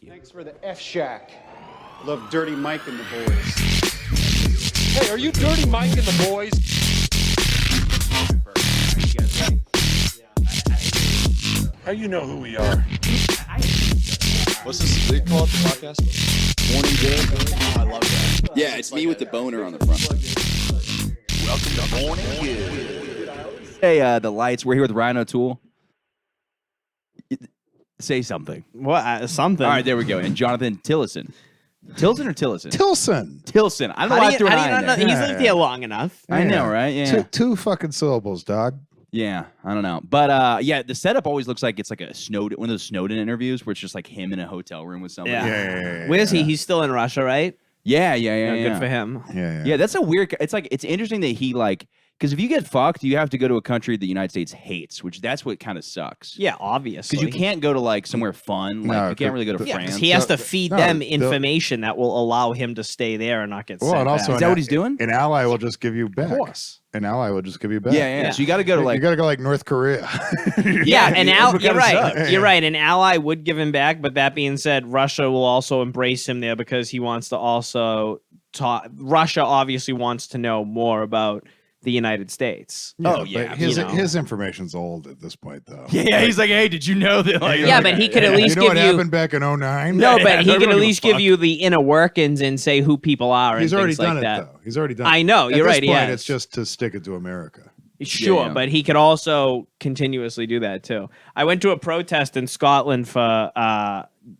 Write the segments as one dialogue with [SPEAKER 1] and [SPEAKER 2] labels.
[SPEAKER 1] Thanks for the F Shack. Love Dirty Mike and the boys.
[SPEAKER 2] Hey, are you Dirty Mike and the boys? How you know who we are?
[SPEAKER 3] What's this? They call it the podcast? Morning Good. Oh, I love that. Yeah, it's me with the boner on the front.
[SPEAKER 2] Welcome to Morning Good.
[SPEAKER 4] Hey, the lights. We're here with Ryan O'Toole. Say something.
[SPEAKER 5] What? Something.
[SPEAKER 4] All right, there we go. And Jonathan Tillson. Tillson or Tillson?
[SPEAKER 6] Tilson.
[SPEAKER 4] I don't know why I threw an I in there.
[SPEAKER 5] He's lived here long enough.
[SPEAKER 4] I know, right? Yeah.
[SPEAKER 6] Two fucking syllables, dog.
[SPEAKER 4] Yeah, I don't know. But yeah, the setup always looks like it's like a Snowden, one of those Snowden interviews where it's just like him in a hotel room with somebody.
[SPEAKER 5] Yeah. Where's he? He's still in Russia, right?
[SPEAKER 4] Yeah.
[SPEAKER 5] Good for him.
[SPEAKER 4] Yeah, that's a weird. It's like it's interesting that he like because if you get fucked, you have to go to a country the United States hates, which that's what kind of sucks.
[SPEAKER 5] Yeah, obviously.
[SPEAKER 4] Because you can't go to like somewhere fun. Like you can't really go to France.
[SPEAKER 5] He has to feed them information that will allow him to stay there and not get sent
[SPEAKER 6] and also
[SPEAKER 4] Is that what he's doing?
[SPEAKER 6] An ally will just give you back.
[SPEAKER 5] Of course.
[SPEAKER 6] An ally will just give you back.
[SPEAKER 4] Yeah. So you got to go to like
[SPEAKER 6] you got to go like North Korea.
[SPEAKER 5] You're right. You're right. An ally would give him back, but that being said, Russia will also embrace him there because he wants to also talk. Russia obviously wants to know more about the United States.
[SPEAKER 6] But his information's old at this point, though.
[SPEAKER 4] Yeah, he's like, hey, did you know that? Like,
[SPEAKER 5] but he could at least
[SPEAKER 6] you know
[SPEAKER 5] give
[SPEAKER 6] what
[SPEAKER 5] you.
[SPEAKER 6] happened back in 2009?
[SPEAKER 5] No, but he can at least give you the inner workings and say who people are.
[SPEAKER 6] He's
[SPEAKER 5] and
[SPEAKER 6] already
[SPEAKER 5] things
[SPEAKER 6] done
[SPEAKER 5] like
[SPEAKER 6] it,
[SPEAKER 5] that.
[SPEAKER 6] though. He's already done it.
[SPEAKER 5] I know, you're
[SPEAKER 6] at
[SPEAKER 5] right.
[SPEAKER 6] This point,
[SPEAKER 5] Yeah,
[SPEAKER 6] it's just to stick it to America.
[SPEAKER 5] Sure,
[SPEAKER 4] Yeah.
[SPEAKER 5] but he could also continuously do that too. I went to a protest in Scotland for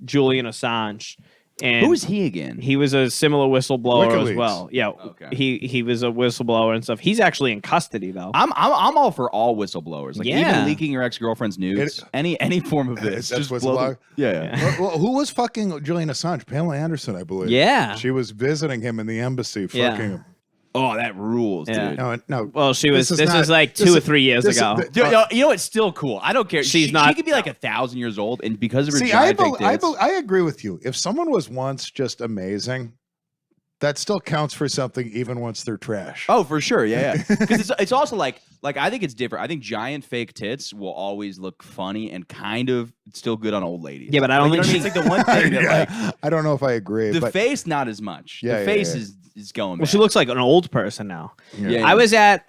[SPEAKER 5] Julian Assange. And
[SPEAKER 4] who is he again?
[SPEAKER 5] He was a similar whistleblower
[SPEAKER 6] WikiLeaks.
[SPEAKER 5] as well. Yeah,
[SPEAKER 4] Okay.
[SPEAKER 5] he was a whistleblower and stuff. He's actually in custody though.
[SPEAKER 4] I'm all for all whistleblowers. Like
[SPEAKER 5] Yeah.
[SPEAKER 4] even leaking your ex-girlfriend's nudes. Any form of this.
[SPEAKER 6] That's
[SPEAKER 4] just blow
[SPEAKER 6] whistleblower?
[SPEAKER 4] them. Yeah.
[SPEAKER 6] Well, who was fucking Julian Assange? Pamela Anderson, I believe.
[SPEAKER 5] Yeah.
[SPEAKER 6] She was visiting him in the embassy, fucking him.
[SPEAKER 4] Oh, that rules,
[SPEAKER 5] Yeah.
[SPEAKER 4] dude.
[SPEAKER 6] No.
[SPEAKER 5] Well, she was. This
[SPEAKER 6] not-
[SPEAKER 5] is like
[SPEAKER 6] this
[SPEAKER 5] 2 or
[SPEAKER 6] is-
[SPEAKER 5] 3 years
[SPEAKER 6] this is-
[SPEAKER 5] ago.
[SPEAKER 4] Dude, you know it's still cool. I don't care.
[SPEAKER 5] She's
[SPEAKER 4] she
[SPEAKER 5] not-
[SPEAKER 4] could be like 1,000 years old, and because of her
[SPEAKER 6] See, I,
[SPEAKER 4] giant fake tits.
[SPEAKER 6] I agree with you. If someone was once just amazing, that still counts for something, even once they're trash.
[SPEAKER 4] Oh, for sure, yeah. Because it's also like I think it's different. I think giant fake tits will always look funny and kind of still good on old ladies.
[SPEAKER 5] Yeah, but I don't think
[SPEAKER 4] it's like the one thing that like
[SPEAKER 6] I don't know if I agree.
[SPEAKER 4] the
[SPEAKER 6] but
[SPEAKER 4] face not as much.
[SPEAKER 6] Yeah,
[SPEAKER 4] the
[SPEAKER 6] yeah,
[SPEAKER 4] face
[SPEAKER 6] yeah.
[SPEAKER 4] is going.
[SPEAKER 5] Well,
[SPEAKER 4] Back.
[SPEAKER 5] she looks like an old person now.
[SPEAKER 4] Yeah.
[SPEAKER 5] I was at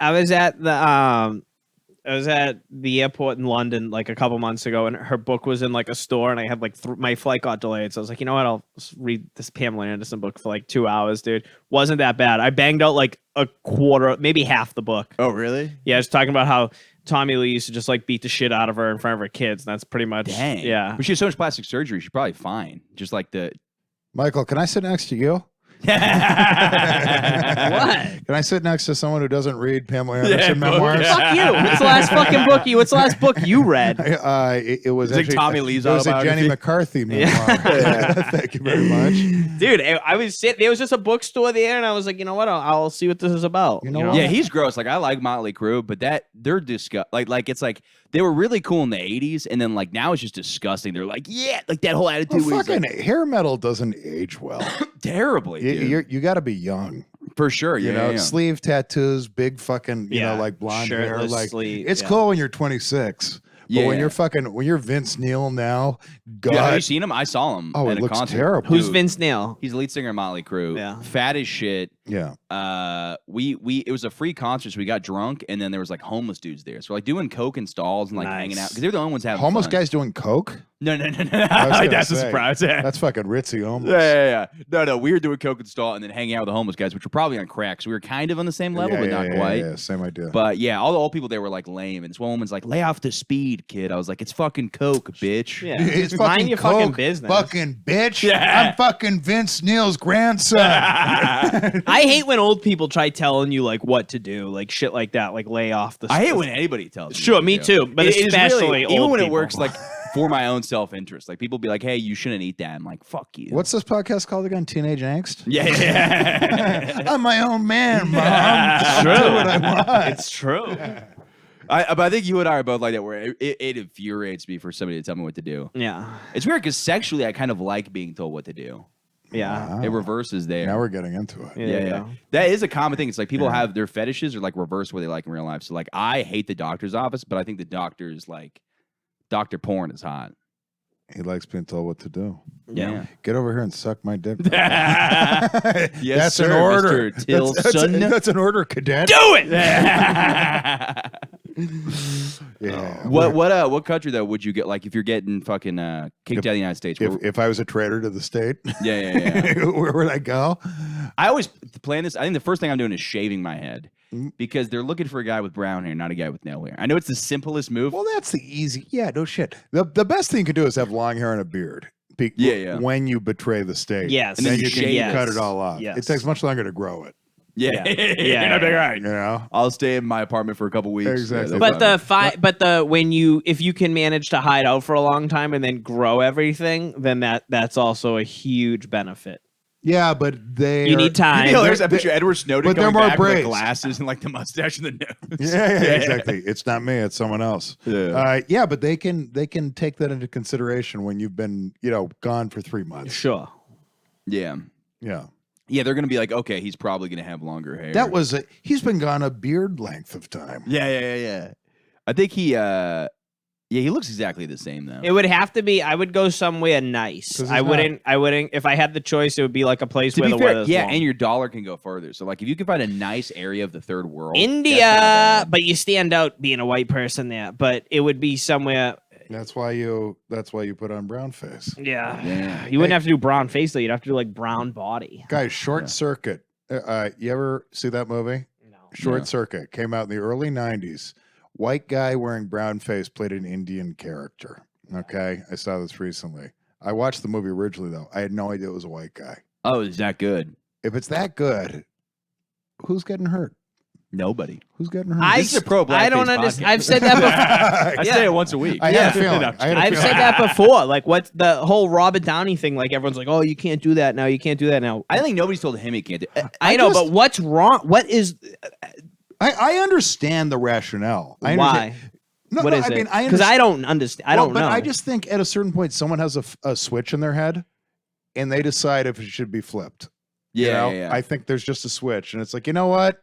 [SPEAKER 5] the airport in London like a couple months ago, and her book was in like a store, and I had like my flight got delayed, so I was like, you know what, I'll just read this Pamela Anderson book for like 2 hours, dude. Wasn't that bad. I banged out like a quarter, maybe half the book.
[SPEAKER 4] Oh, really?
[SPEAKER 5] Yeah, it's talking about how Tommy Lee used to just like beat the shit out of her in front of her kids, and that's pretty much.
[SPEAKER 4] Dang.
[SPEAKER 5] Yeah.
[SPEAKER 4] But she has so much plastic surgery. She's probably fine. Just like the.
[SPEAKER 6] Michael, can I sit next to you?
[SPEAKER 5] What?
[SPEAKER 6] Can I sit next to someone who doesn't read Pamela Anderson memoirs?
[SPEAKER 5] Fuck you. What's the last fucking book you? What's the last book you read?
[SPEAKER 6] It was
[SPEAKER 4] It's like
[SPEAKER 6] actually
[SPEAKER 4] Tommy Lee's
[SPEAKER 6] It was a
[SPEAKER 4] autobiography.
[SPEAKER 6] Jenny McCarthy memoir. Thank you very much.
[SPEAKER 5] Dude, I was sitting. There was just a bookstore there, and I was like, you know what? I'll see what this is about.
[SPEAKER 6] You know what?
[SPEAKER 4] Yeah, he's gross. Like I like Motley Crue, but they're like it's like they were really cool in the 80s, and then like now it's just disgusting. They're like, yeah, like that whole attitude was
[SPEAKER 6] Fucking
[SPEAKER 4] like,
[SPEAKER 6] hair metal doesn't age well.
[SPEAKER 4] terribly. Dude.
[SPEAKER 6] You got to be young.
[SPEAKER 4] For sure,
[SPEAKER 6] You know, sleeve tattoos, big fucking, you know, like blonde hair.
[SPEAKER 5] Shirtless
[SPEAKER 6] Like
[SPEAKER 5] sleeve,
[SPEAKER 6] it's
[SPEAKER 5] yeah.
[SPEAKER 6] cool when you're 26. But when
[SPEAKER 4] Yeah.
[SPEAKER 6] when you're Vince Neil now, God,
[SPEAKER 4] Yeah, have you seen him? I saw him.
[SPEAKER 6] Oh,
[SPEAKER 4] at
[SPEAKER 6] it
[SPEAKER 4] a
[SPEAKER 6] looks
[SPEAKER 4] concert.
[SPEAKER 6] terrible.
[SPEAKER 5] Who's
[SPEAKER 4] Dude,
[SPEAKER 5] Vince Neil?
[SPEAKER 4] He's the lead singer of Motley Crue.
[SPEAKER 5] Yeah.
[SPEAKER 4] Fat as shit.
[SPEAKER 6] yeah.
[SPEAKER 4] It was a free concert, so we got drunk, and then there was like homeless dudes there. So like doing coke in stalls and like hanging out because they're the only ones having
[SPEAKER 6] Homeless
[SPEAKER 4] fun.
[SPEAKER 6] guys doing coke?
[SPEAKER 4] No.
[SPEAKER 6] I was gonna
[SPEAKER 4] That's a
[SPEAKER 6] say,
[SPEAKER 4] surprise. Yeah.
[SPEAKER 6] That's fucking ritzy homeless.
[SPEAKER 4] Yeah. No. We were doing coke and stall, and then hanging out with the homeless guys, which were probably on crack. So we were kind of on the same level, but not quite.
[SPEAKER 6] Yeah, same idea.
[SPEAKER 4] But yeah, all the old people there were like lame, and this one woman's like, "Lay off the speed, kid." I was like, "It's fucking coke, bitch."
[SPEAKER 5] Yeah.
[SPEAKER 6] It's
[SPEAKER 5] Mind
[SPEAKER 6] fucking
[SPEAKER 5] your
[SPEAKER 6] coke,
[SPEAKER 5] fucking business.
[SPEAKER 6] Fucking bitch.
[SPEAKER 4] Yeah.
[SPEAKER 6] I'm fucking Vince Neil's grandson.
[SPEAKER 5] I hate when old people try telling you like what to do, like shit like that, like lay off the.
[SPEAKER 4] I hate when anybody tells me.
[SPEAKER 5] Sure,
[SPEAKER 4] what to
[SPEAKER 5] me
[SPEAKER 4] do.
[SPEAKER 5] too, but
[SPEAKER 4] It is
[SPEAKER 5] especially
[SPEAKER 4] really,
[SPEAKER 5] old
[SPEAKER 4] even when it
[SPEAKER 5] people.
[SPEAKER 4] works like for my own self-interest. Like people be like, "Hey, you shouldn't eat that." I'm like, "Fuck you."
[SPEAKER 6] What's this podcast called again? Teenage Angst?
[SPEAKER 4] Yeah.
[SPEAKER 6] I'm my own man, Mom. I'll do what I want.
[SPEAKER 5] It's true.
[SPEAKER 4] But I think you and I are both like that, where it infuriates me for somebody to tell me what to do.
[SPEAKER 5] Yeah.
[SPEAKER 4] It's weird because sexually, I kind of like being told what to do.
[SPEAKER 5] Yeah.
[SPEAKER 6] Wow.
[SPEAKER 4] It reverses there.
[SPEAKER 6] Now we're getting into it.
[SPEAKER 4] Yeah. That is a common thing. It's like people have their fetishes are like reverse what they like in real life. So like I hate the doctor's office, but I think the doctor's like doctor porn is hot.
[SPEAKER 6] He likes being told what to do.
[SPEAKER 4] Yeah.
[SPEAKER 6] Get over here and suck my dick.
[SPEAKER 4] Yes,
[SPEAKER 6] That's
[SPEAKER 4] sir,
[SPEAKER 6] an order.
[SPEAKER 4] Mr. Tillson.
[SPEAKER 6] That's an order, cadet.
[SPEAKER 5] Do it.
[SPEAKER 6] Yeah.
[SPEAKER 4] What country though would you get? Like if you're getting fucking kicked out of the United States?
[SPEAKER 6] If I was a traitor to the state,
[SPEAKER 4] yeah.
[SPEAKER 6] where would I go?
[SPEAKER 4] I always plan this. I think the first thing I'm doing is shaving my head
[SPEAKER 6] Mm.
[SPEAKER 4] because they're looking for a guy with brown hair, not a guy with no hair. I know it's the simplest move.
[SPEAKER 6] Well, that's the easy. Yeah, no shit. The best thing you can do is have long hair and a beard.
[SPEAKER 4] Yeah.
[SPEAKER 6] When you betray the state.
[SPEAKER 5] Yes.
[SPEAKER 6] And then
[SPEAKER 4] And
[SPEAKER 6] you
[SPEAKER 4] then
[SPEAKER 6] can
[SPEAKER 4] you shave
[SPEAKER 6] cut
[SPEAKER 5] it.
[SPEAKER 6] it all off.
[SPEAKER 5] Yes.
[SPEAKER 6] It takes much longer to grow it.
[SPEAKER 4] yeah.
[SPEAKER 5] Yeah.
[SPEAKER 4] And I'd be like, all right,
[SPEAKER 6] You know?
[SPEAKER 4] I'll stay in my apartment for a couple weeks.
[SPEAKER 6] Exactly.
[SPEAKER 4] Yeah,
[SPEAKER 5] But if you can manage to hide out for a long time and then grow everything, then that's also a huge benefit.
[SPEAKER 6] Yeah, but
[SPEAKER 5] You need time.
[SPEAKER 4] you know, there's that picture of Edward Snowden
[SPEAKER 6] but they're
[SPEAKER 4] coming
[SPEAKER 6] more
[SPEAKER 4] back with the
[SPEAKER 6] braids.
[SPEAKER 4] glasses and like the mustache and the nose.
[SPEAKER 6] Yeah, exactly. It's not me. It's someone else.
[SPEAKER 4] Yeah.
[SPEAKER 6] But they can take that into consideration when you've been gone for 3 months.
[SPEAKER 5] Sure.
[SPEAKER 4] Yeah.
[SPEAKER 6] Yeah,
[SPEAKER 4] Yeah, they're gonna be like, okay, he's probably gonna have longer hair.
[SPEAKER 6] he's been gone a beard length of time.
[SPEAKER 4] Yeah. I think he looks exactly the same though.
[SPEAKER 5] It would have to be. I would go somewhere nice.
[SPEAKER 6] 'Cause he's
[SPEAKER 5] I wouldn't. If I had the choice, it would be like a place
[SPEAKER 4] to
[SPEAKER 5] where
[SPEAKER 4] be
[SPEAKER 5] the
[SPEAKER 4] fair,
[SPEAKER 5] weather's
[SPEAKER 4] yeah,
[SPEAKER 5] warm.
[SPEAKER 4] and your dollar can go further. So like if you can find a nice area of the third world, that's not
[SPEAKER 5] India,
[SPEAKER 4] bad.
[SPEAKER 5] but you stand out being a white person there. But it would be somewhere.
[SPEAKER 6] That's why you put on brown face.
[SPEAKER 5] Yeah. You wouldn't have to do brown face though. You'd have to do like brown body.
[SPEAKER 6] Guys, Short Circuit. You ever see that movie?
[SPEAKER 5] No.
[SPEAKER 6] Short
[SPEAKER 4] No.
[SPEAKER 6] Circuit came out in the early 90s. White guy wearing brown face played an Indian character. Okay. I saw this recently. I watched the movie originally, though. I had no idea it was a white guy.
[SPEAKER 4] Oh, is that good?
[SPEAKER 6] If it's that good, who's getting hurt?
[SPEAKER 4] Nobody.
[SPEAKER 6] Who's getting hurt?
[SPEAKER 4] This is a pro
[SPEAKER 5] I don't
[SPEAKER 4] blackface
[SPEAKER 5] understand.
[SPEAKER 4] podcast.
[SPEAKER 5] I've said that before.
[SPEAKER 4] I say it once a week.
[SPEAKER 6] I had a feeling. I had a
[SPEAKER 5] I've
[SPEAKER 6] feeling.
[SPEAKER 5] said that before. Like, what's the whole Robert Downey thing? Like, everyone's like, "Oh, you can't do that now. You can't do that now."
[SPEAKER 4] I think nobody's told him he can't do it.
[SPEAKER 5] I know,
[SPEAKER 6] just-
[SPEAKER 5] but what's wrong? What is
[SPEAKER 6] I understand the rationale. I
[SPEAKER 5] why?
[SPEAKER 6] understand. No,
[SPEAKER 5] What
[SPEAKER 6] no,
[SPEAKER 5] is
[SPEAKER 6] I
[SPEAKER 5] it?
[SPEAKER 6] mean, I
[SPEAKER 5] Because I don't understand. I don't
[SPEAKER 6] but
[SPEAKER 5] know.
[SPEAKER 6] I just think at a certain point, someone has a switch in their head, and they decide if it should be flipped.
[SPEAKER 4] Yeah.
[SPEAKER 6] I think there's just a switch, and it's like, you know what?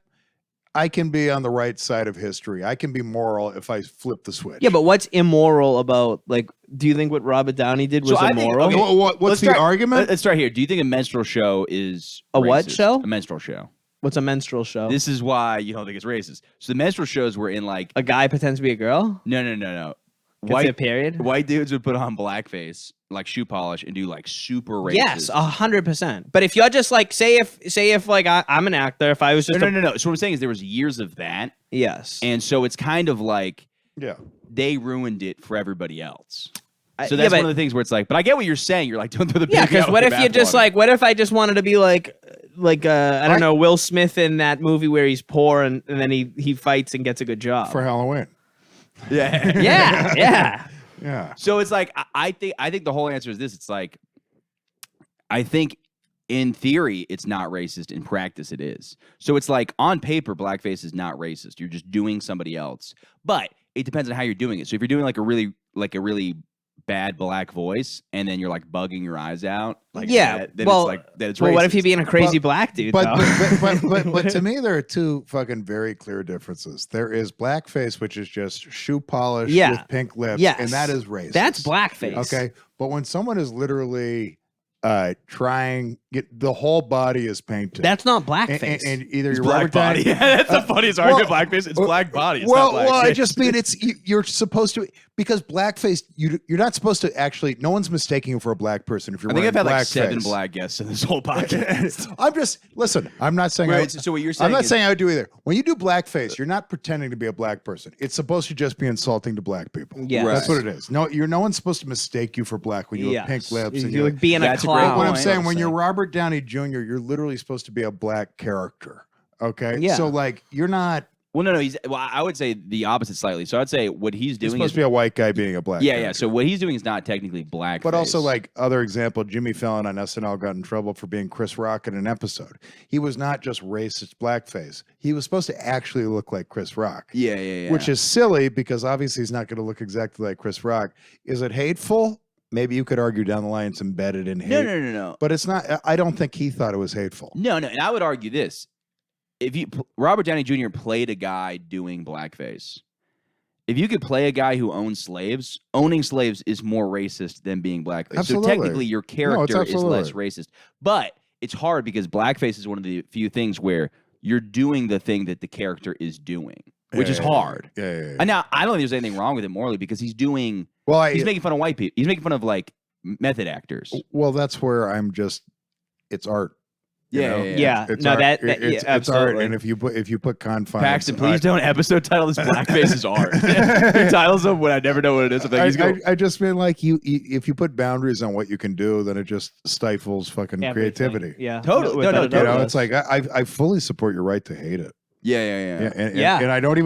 [SPEAKER 6] I can be on the right side of history. I can be moral if I flip the switch.
[SPEAKER 5] yeah, but what's immoral about like? Do you think what Robert Downey did was
[SPEAKER 4] So I think-
[SPEAKER 5] immoral?
[SPEAKER 4] okay,
[SPEAKER 6] What's
[SPEAKER 4] Let's
[SPEAKER 6] the
[SPEAKER 4] start-
[SPEAKER 6] argument?
[SPEAKER 4] Let's start here. Do you think a menstrual show is
[SPEAKER 5] A what
[SPEAKER 4] racist?
[SPEAKER 5] show?
[SPEAKER 4] A menstrual show.
[SPEAKER 5] What's a menstrual show?
[SPEAKER 4] This is why you don't think it's racist. So the menstrual shows were in like
[SPEAKER 5] A guy pretends to be a girl.
[SPEAKER 4] no.
[SPEAKER 5] Gets a period.
[SPEAKER 4] White dudes would put on blackface, like shoe polish, and do like super racist.
[SPEAKER 5] Yes, 100%. But if you're just like, say if like I'm an actor, if I was just
[SPEAKER 4] No. So what I'm saying is there was years of that,
[SPEAKER 5] yes,
[SPEAKER 4] and so it's kind of like
[SPEAKER 6] Yeah.
[SPEAKER 4] they ruined it for everybody else.
[SPEAKER 5] I-
[SPEAKER 4] So
[SPEAKER 5] yeah,
[SPEAKER 4] that's
[SPEAKER 5] but-
[SPEAKER 4] one of the things where it's like, but I get what you're saying. You're like, don't throw the
[SPEAKER 5] yeah.
[SPEAKER 4] baby
[SPEAKER 5] Because
[SPEAKER 4] out
[SPEAKER 5] what
[SPEAKER 4] with
[SPEAKER 5] if
[SPEAKER 4] the
[SPEAKER 5] you're just
[SPEAKER 4] bathwater.
[SPEAKER 5] like, what if I just wanted to be like I don't know, Will Smith in that movie where he's poor and then he fights and gets a good job.
[SPEAKER 6] For Halloween.
[SPEAKER 4] yeah,
[SPEAKER 5] yeah.
[SPEAKER 6] Yeah.
[SPEAKER 4] So it's like I think the whole answer is this. It's like I think in theory it's not racist. In practice it is. So it's like on paper blackface is not racist. You're just doing somebody else. But it depends on how you're doing it. So if you're doing like a really bad black voice and then you're like bugging your eyes out, like
[SPEAKER 5] Yeah,
[SPEAKER 4] that, then
[SPEAKER 5] well-
[SPEAKER 4] it's like that it's
[SPEAKER 5] Well, what if
[SPEAKER 4] racist.
[SPEAKER 5] you're being a crazy black dude?
[SPEAKER 6] But
[SPEAKER 5] though?
[SPEAKER 6] but to me, there are two fucking very clear differences. There is blackface, which is just shoe polish
[SPEAKER 5] Yeah.
[SPEAKER 6] with pink lips,
[SPEAKER 5] Yes.
[SPEAKER 6] and that is racist.
[SPEAKER 5] That's blackface.
[SPEAKER 6] Okay, but when someone is literally the whole body is painted.
[SPEAKER 5] That's not
[SPEAKER 6] and,
[SPEAKER 5] blackface.
[SPEAKER 6] and either
[SPEAKER 4] It's
[SPEAKER 6] you're
[SPEAKER 4] black
[SPEAKER 6] Robert
[SPEAKER 4] body.
[SPEAKER 6] Downey,
[SPEAKER 4] That's the funniest argument. Blackface. It's black body. It's not
[SPEAKER 6] well, I
[SPEAKER 4] blackface.
[SPEAKER 6] just mean you're supposed to, because blackface, you're not supposed to actually. No one's mistaking you for a black person if you're
[SPEAKER 4] I think
[SPEAKER 6] wearing
[SPEAKER 4] I've had like
[SPEAKER 6] blackface.
[SPEAKER 4] 7 black guests in this whole podcast.
[SPEAKER 6] I'm just listen. I'm not saying.
[SPEAKER 4] Right, so what you're saying
[SPEAKER 6] I'm not
[SPEAKER 4] is-
[SPEAKER 6] saying I would do either. When you do blackface, you're not pretending to be a black person. It's supposed to just be insulting to black people.
[SPEAKER 5] Yes.
[SPEAKER 6] That's what it is. No one's supposed to mistake you for black when you have pink lips. And
[SPEAKER 5] You're like being a
[SPEAKER 4] That's a great
[SPEAKER 5] clown.
[SPEAKER 6] what I'm
[SPEAKER 4] point.
[SPEAKER 6] saying, when you're Robert Downey Jr., you're literally supposed to be a black character. Okay.
[SPEAKER 5] Yeah.
[SPEAKER 6] So like, you're not.
[SPEAKER 4] Well, no. I would say the opposite slightly. So I'd say what he's
[SPEAKER 6] You're
[SPEAKER 4] doing
[SPEAKER 6] supposed
[SPEAKER 4] is
[SPEAKER 6] to be a white guy being a black.
[SPEAKER 4] yeah.
[SPEAKER 6] character.
[SPEAKER 4] So what he's doing is not technically black.
[SPEAKER 6] But also, like, other example, Jimmy Fallon on SNL got in trouble for being Chris Rock in an episode. He was not just racist blackface. He was supposed to actually look like Chris Rock.
[SPEAKER 4] yeah.
[SPEAKER 6] Which is silly because obviously he's not going to look exactly like Chris Rock. Is it hateful? Maybe you could argue down the line it's embedded in hate.
[SPEAKER 4] no.
[SPEAKER 6] But it's not. I don't think he thought it was hateful.
[SPEAKER 4] No. And I would argue this: if Robert Downey Jr. played a guy doing blackface, if you could play a guy who owns slaves, owning slaves is more racist than being blackface.
[SPEAKER 6] Absolutely.
[SPEAKER 4] So technically, your character is
[SPEAKER 6] absolutely.
[SPEAKER 4] less racist. But it's hard because blackface is one of the few things where you're doing the thing that the character is doing, which is hard.
[SPEAKER 6] Yeah.
[SPEAKER 4] And now I don't think there's anything wrong with it morally because he's doing.
[SPEAKER 6] Well,
[SPEAKER 4] He's making fun of white people. He's making fun of like method actors.
[SPEAKER 6] well, that's where I'm just. It's art. you know?
[SPEAKER 5] Yeah.
[SPEAKER 6] It's
[SPEAKER 5] No,
[SPEAKER 6] art.
[SPEAKER 5] that
[SPEAKER 6] It's art,
[SPEAKER 5] absolutely.
[SPEAKER 6] and if you put confines,
[SPEAKER 4] Paxton, please don't episode title this blackface is art. Your titles of when I never know what it is. I'm like, he's going.
[SPEAKER 6] I just mean like if you put boundaries on what you can do, then it just stifles fucking
[SPEAKER 5] Everything.
[SPEAKER 6] creativity.
[SPEAKER 5] Yeah.
[SPEAKER 4] Totally. No,
[SPEAKER 5] Without a
[SPEAKER 6] You know,
[SPEAKER 5] doubt.
[SPEAKER 6] it's like I fully support your right to hate it.
[SPEAKER 4] Yeah.
[SPEAKER 6] And I don't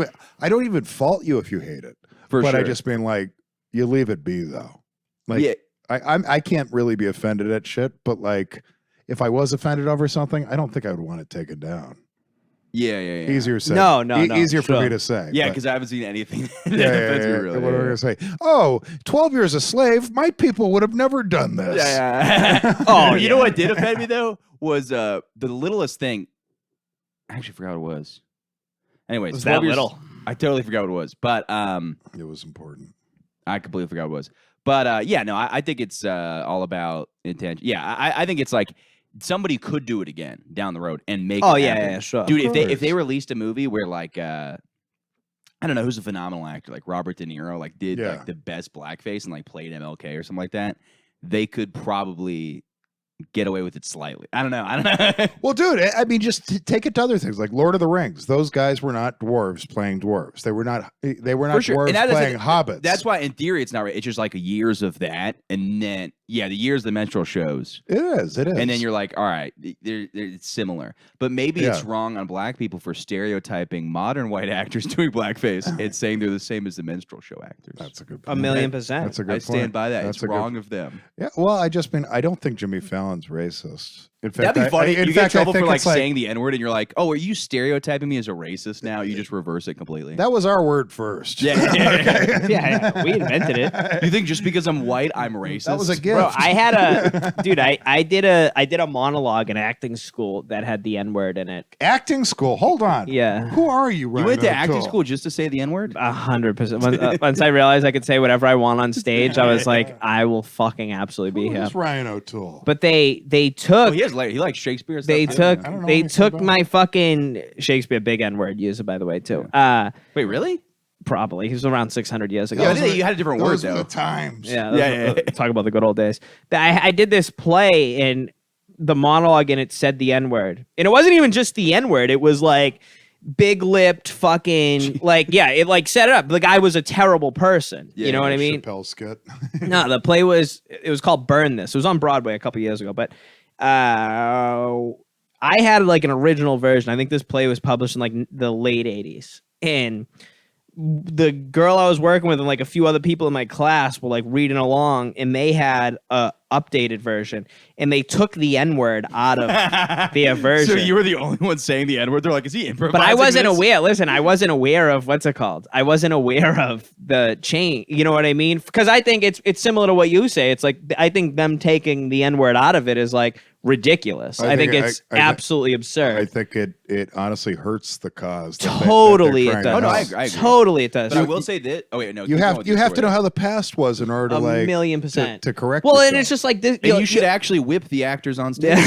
[SPEAKER 6] even fault you if you hate it.
[SPEAKER 4] For
[SPEAKER 6] but
[SPEAKER 4] sure.
[SPEAKER 6] I just mean like you leave it be though. Like
[SPEAKER 4] Yeah.
[SPEAKER 6] I can't really be offended at shit, but like if I was offended over something, I don't think I would want it taken down.
[SPEAKER 4] Yeah.
[SPEAKER 6] Easier said.
[SPEAKER 5] No,
[SPEAKER 6] easier for
[SPEAKER 5] sure.
[SPEAKER 6] me to say.
[SPEAKER 4] Yeah,
[SPEAKER 6] but-
[SPEAKER 4] because I haven't seen anything.
[SPEAKER 6] yeah.
[SPEAKER 4] Really.
[SPEAKER 6] What am I gonna say? Oh, 12 years a slave, my people would have never done this.
[SPEAKER 4] Yeah. Oh, you know what did offend me though was the littlest thing. I actually forgot what it was. Anyways,
[SPEAKER 5] Was
[SPEAKER 4] 12
[SPEAKER 5] that
[SPEAKER 4] years-
[SPEAKER 5] little?
[SPEAKER 4] I totally forgot what it was, but
[SPEAKER 6] It was important.
[SPEAKER 4] I completely forgot what it was. But yeah, no, I think it's all about intention. Yeah, I think it's like somebody could do it again down the road and make.
[SPEAKER 5] Oh
[SPEAKER 4] it
[SPEAKER 5] yeah,
[SPEAKER 4] happen.
[SPEAKER 5] yeah, sure.
[SPEAKER 4] Dude.
[SPEAKER 6] Of
[SPEAKER 4] If they
[SPEAKER 6] course.
[SPEAKER 4] released a movie where like I don't know who's a phenomenal actor, like Robert De Niro, like did
[SPEAKER 6] Yeah.
[SPEAKER 4] like the best blackface and like played MLK or something like that, they could probably get away with it slightly. I don't know.
[SPEAKER 6] Well, dude, I mean, just take it to other things like Lord of the Rings. Those guys were not dwarves playing dwarves. They were not
[SPEAKER 4] For sure.
[SPEAKER 6] dwarves
[SPEAKER 4] And that is
[SPEAKER 6] playing
[SPEAKER 4] it.
[SPEAKER 6] hobbits.
[SPEAKER 4] That's why, in theory, it's not right. It's just like years of that, and then the years of the menstrual shows,
[SPEAKER 6] it is. It is.
[SPEAKER 4] and then you're like, all right, it's similar, but maybe it's
[SPEAKER 6] Yeah.
[SPEAKER 4] wrong on black people for stereotyping modern white actors doing blackface and saying they're the same as the minstrel show actors.
[SPEAKER 6] That's a good.
[SPEAKER 5] A
[SPEAKER 6] point.
[SPEAKER 5] 1,000,000%.
[SPEAKER 6] That's a good
[SPEAKER 4] I
[SPEAKER 6] point.
[SPEAKER 4] stand by that.
[SPEAKER 6] That's
[SPEAKER 4] It's
[SPEAKER 6] a good-
[SPEAKER 4] wrong of them.
[SPEAKER 6] Yeah. Well, I just mean I don't think Jimmy Fallon's racist. In fact,
[SPEAKER 4] That'd be funny.
[SPEAKER 6] in
[SPEAKER 4] You get in
[SPEAKER 6] fact, I
[SPEAKER 4] trouble for
[SPEAKER 6] think
[SPEAKER 4] like
[SPEAKER 6] it's like
[SPEAKER 4] saying the N word, and you're like, "Oh, are you stereotyping me as a racist now?" You just reverse it completely.
[SPEAKER 6] that was our word first.
[SPEAKER 4] Yeah.
[SPEAKER 5] Yeah, we invented it.
[SPEAKER 4] You think just because I'm white, I'm racist?
[SPEAKER 6] That was a gift.
[SPEAKER 5] Bro, I had a dude. I did a monologue in acting school that had the N word in it.
[SPEAKER 6] Acting school. Hold on.
[SPEAKER 5] Yeah.
[SPEAKER 6] Who are you?
[SPEAKER 4] You
[SPEAKER 6] Ryan
[SPEAKER 4] went to acting
[SPEAKER 6] O'Toole?
[SPEAKER 4] school just to say the N word?
[SPEAKER 5] 100%. Once I realized I could say whatever I want on stage, I was like, I will fucking absolutely be
[SPEAKER 6] Who
[SPEAKER 5] here.
[SPEAKER 6] is Ryan O'Toole?
[SPEAKER 5] But they
[SPEAKER 4] Oh,
[SPEAKER 5] took
[SPEAKER 4] he likes Shakespeare. and
[SPEAKER 5] they
[SPEAKER 4] stuff, too.
[SPEAKER 5] took
[SPEAKER 6] I don't know
[SPEAKER 5] they
[SPEAKER 6] anything
[SPEAKER 5] took
[SPEAKER 6] about
[SPEAKER 5] my fucking Shakespeare big N word user by the way too.
[SPEAKER 4] Wait, really?
[SPEAKER 5] Probably he was around 600 years ago.
[SPEAKER 4] Yeah, I think you had a different word
[SPEAKER 6] Those were
[SPEAKER 4] though.
[SPEAKER 6] the times.
[SPEAKER 5] Yeah,
[SPEAKER 4] Yeah.
[SPEAKER 5] Talk about the good old days. I did this play and the monologue and it said the N word, and it wasn't even just the N word. It was like big lipped fucking like it like set it up. The guy was a terrible person.
[SPEAKER 4] Yeah,
[SPEAKER 5] you know what I
[SPEAKER 6] Chappelle
[SPEAKER 5] mean?
[SPEAKER 6] skit.
[SPEAKER 5] No, the play was called Burn This. It was on Broadway a couple years ago, but I had like an original version. I think this play was published in like the late 80s. And the girl I was working with and like a few other people in my class were like reading along and they had a updated version and they took the N-word out of their version.
[SPEAKER 4] So you were the only one saying the N word. They're like, is he improvising?
[SPEAKER 5] But I wasn't
[SPEAKER 4] this?
[SPEAKER 5] aware. Listen, I wasn't aware of what's it called. I wasn't aware of the change. You know what I mean? Because I think it's similar to what you say. It's like I think them taking the N word out of it is like ridiculous. I think it's absolutely absurd.
[SPEAKER 6] I think it honestly hurts the cause.
[SPEAKER 5] Totally, it does.
[SPEAKER 4] Oh, no, I agree.
[SPEAKER 5] Totally, it does.
[SPEAKER 4] But I will say that. Oh wait, no.
[SPEAKER 6] You
[SPEAKER 4] keep going
[SPEAKER 6] have
[SPEAKER 4] with
[SPEAKER 6] you
[SPEAKER 4] your
[SPEAKER 6] have to
[SPEAKER 4] story.
[SPEAKER 6] know how the past was in order to like
[SPEAKER 5] 1,000,000%.
[SPEAKER 6] to correct.
[SPEAKER 5] Well, and
[SPEAKER 6] yourself.
[SPEAKER 5] it's just like this.
[SPEAKER 4] And you should actually whip the actors on stage.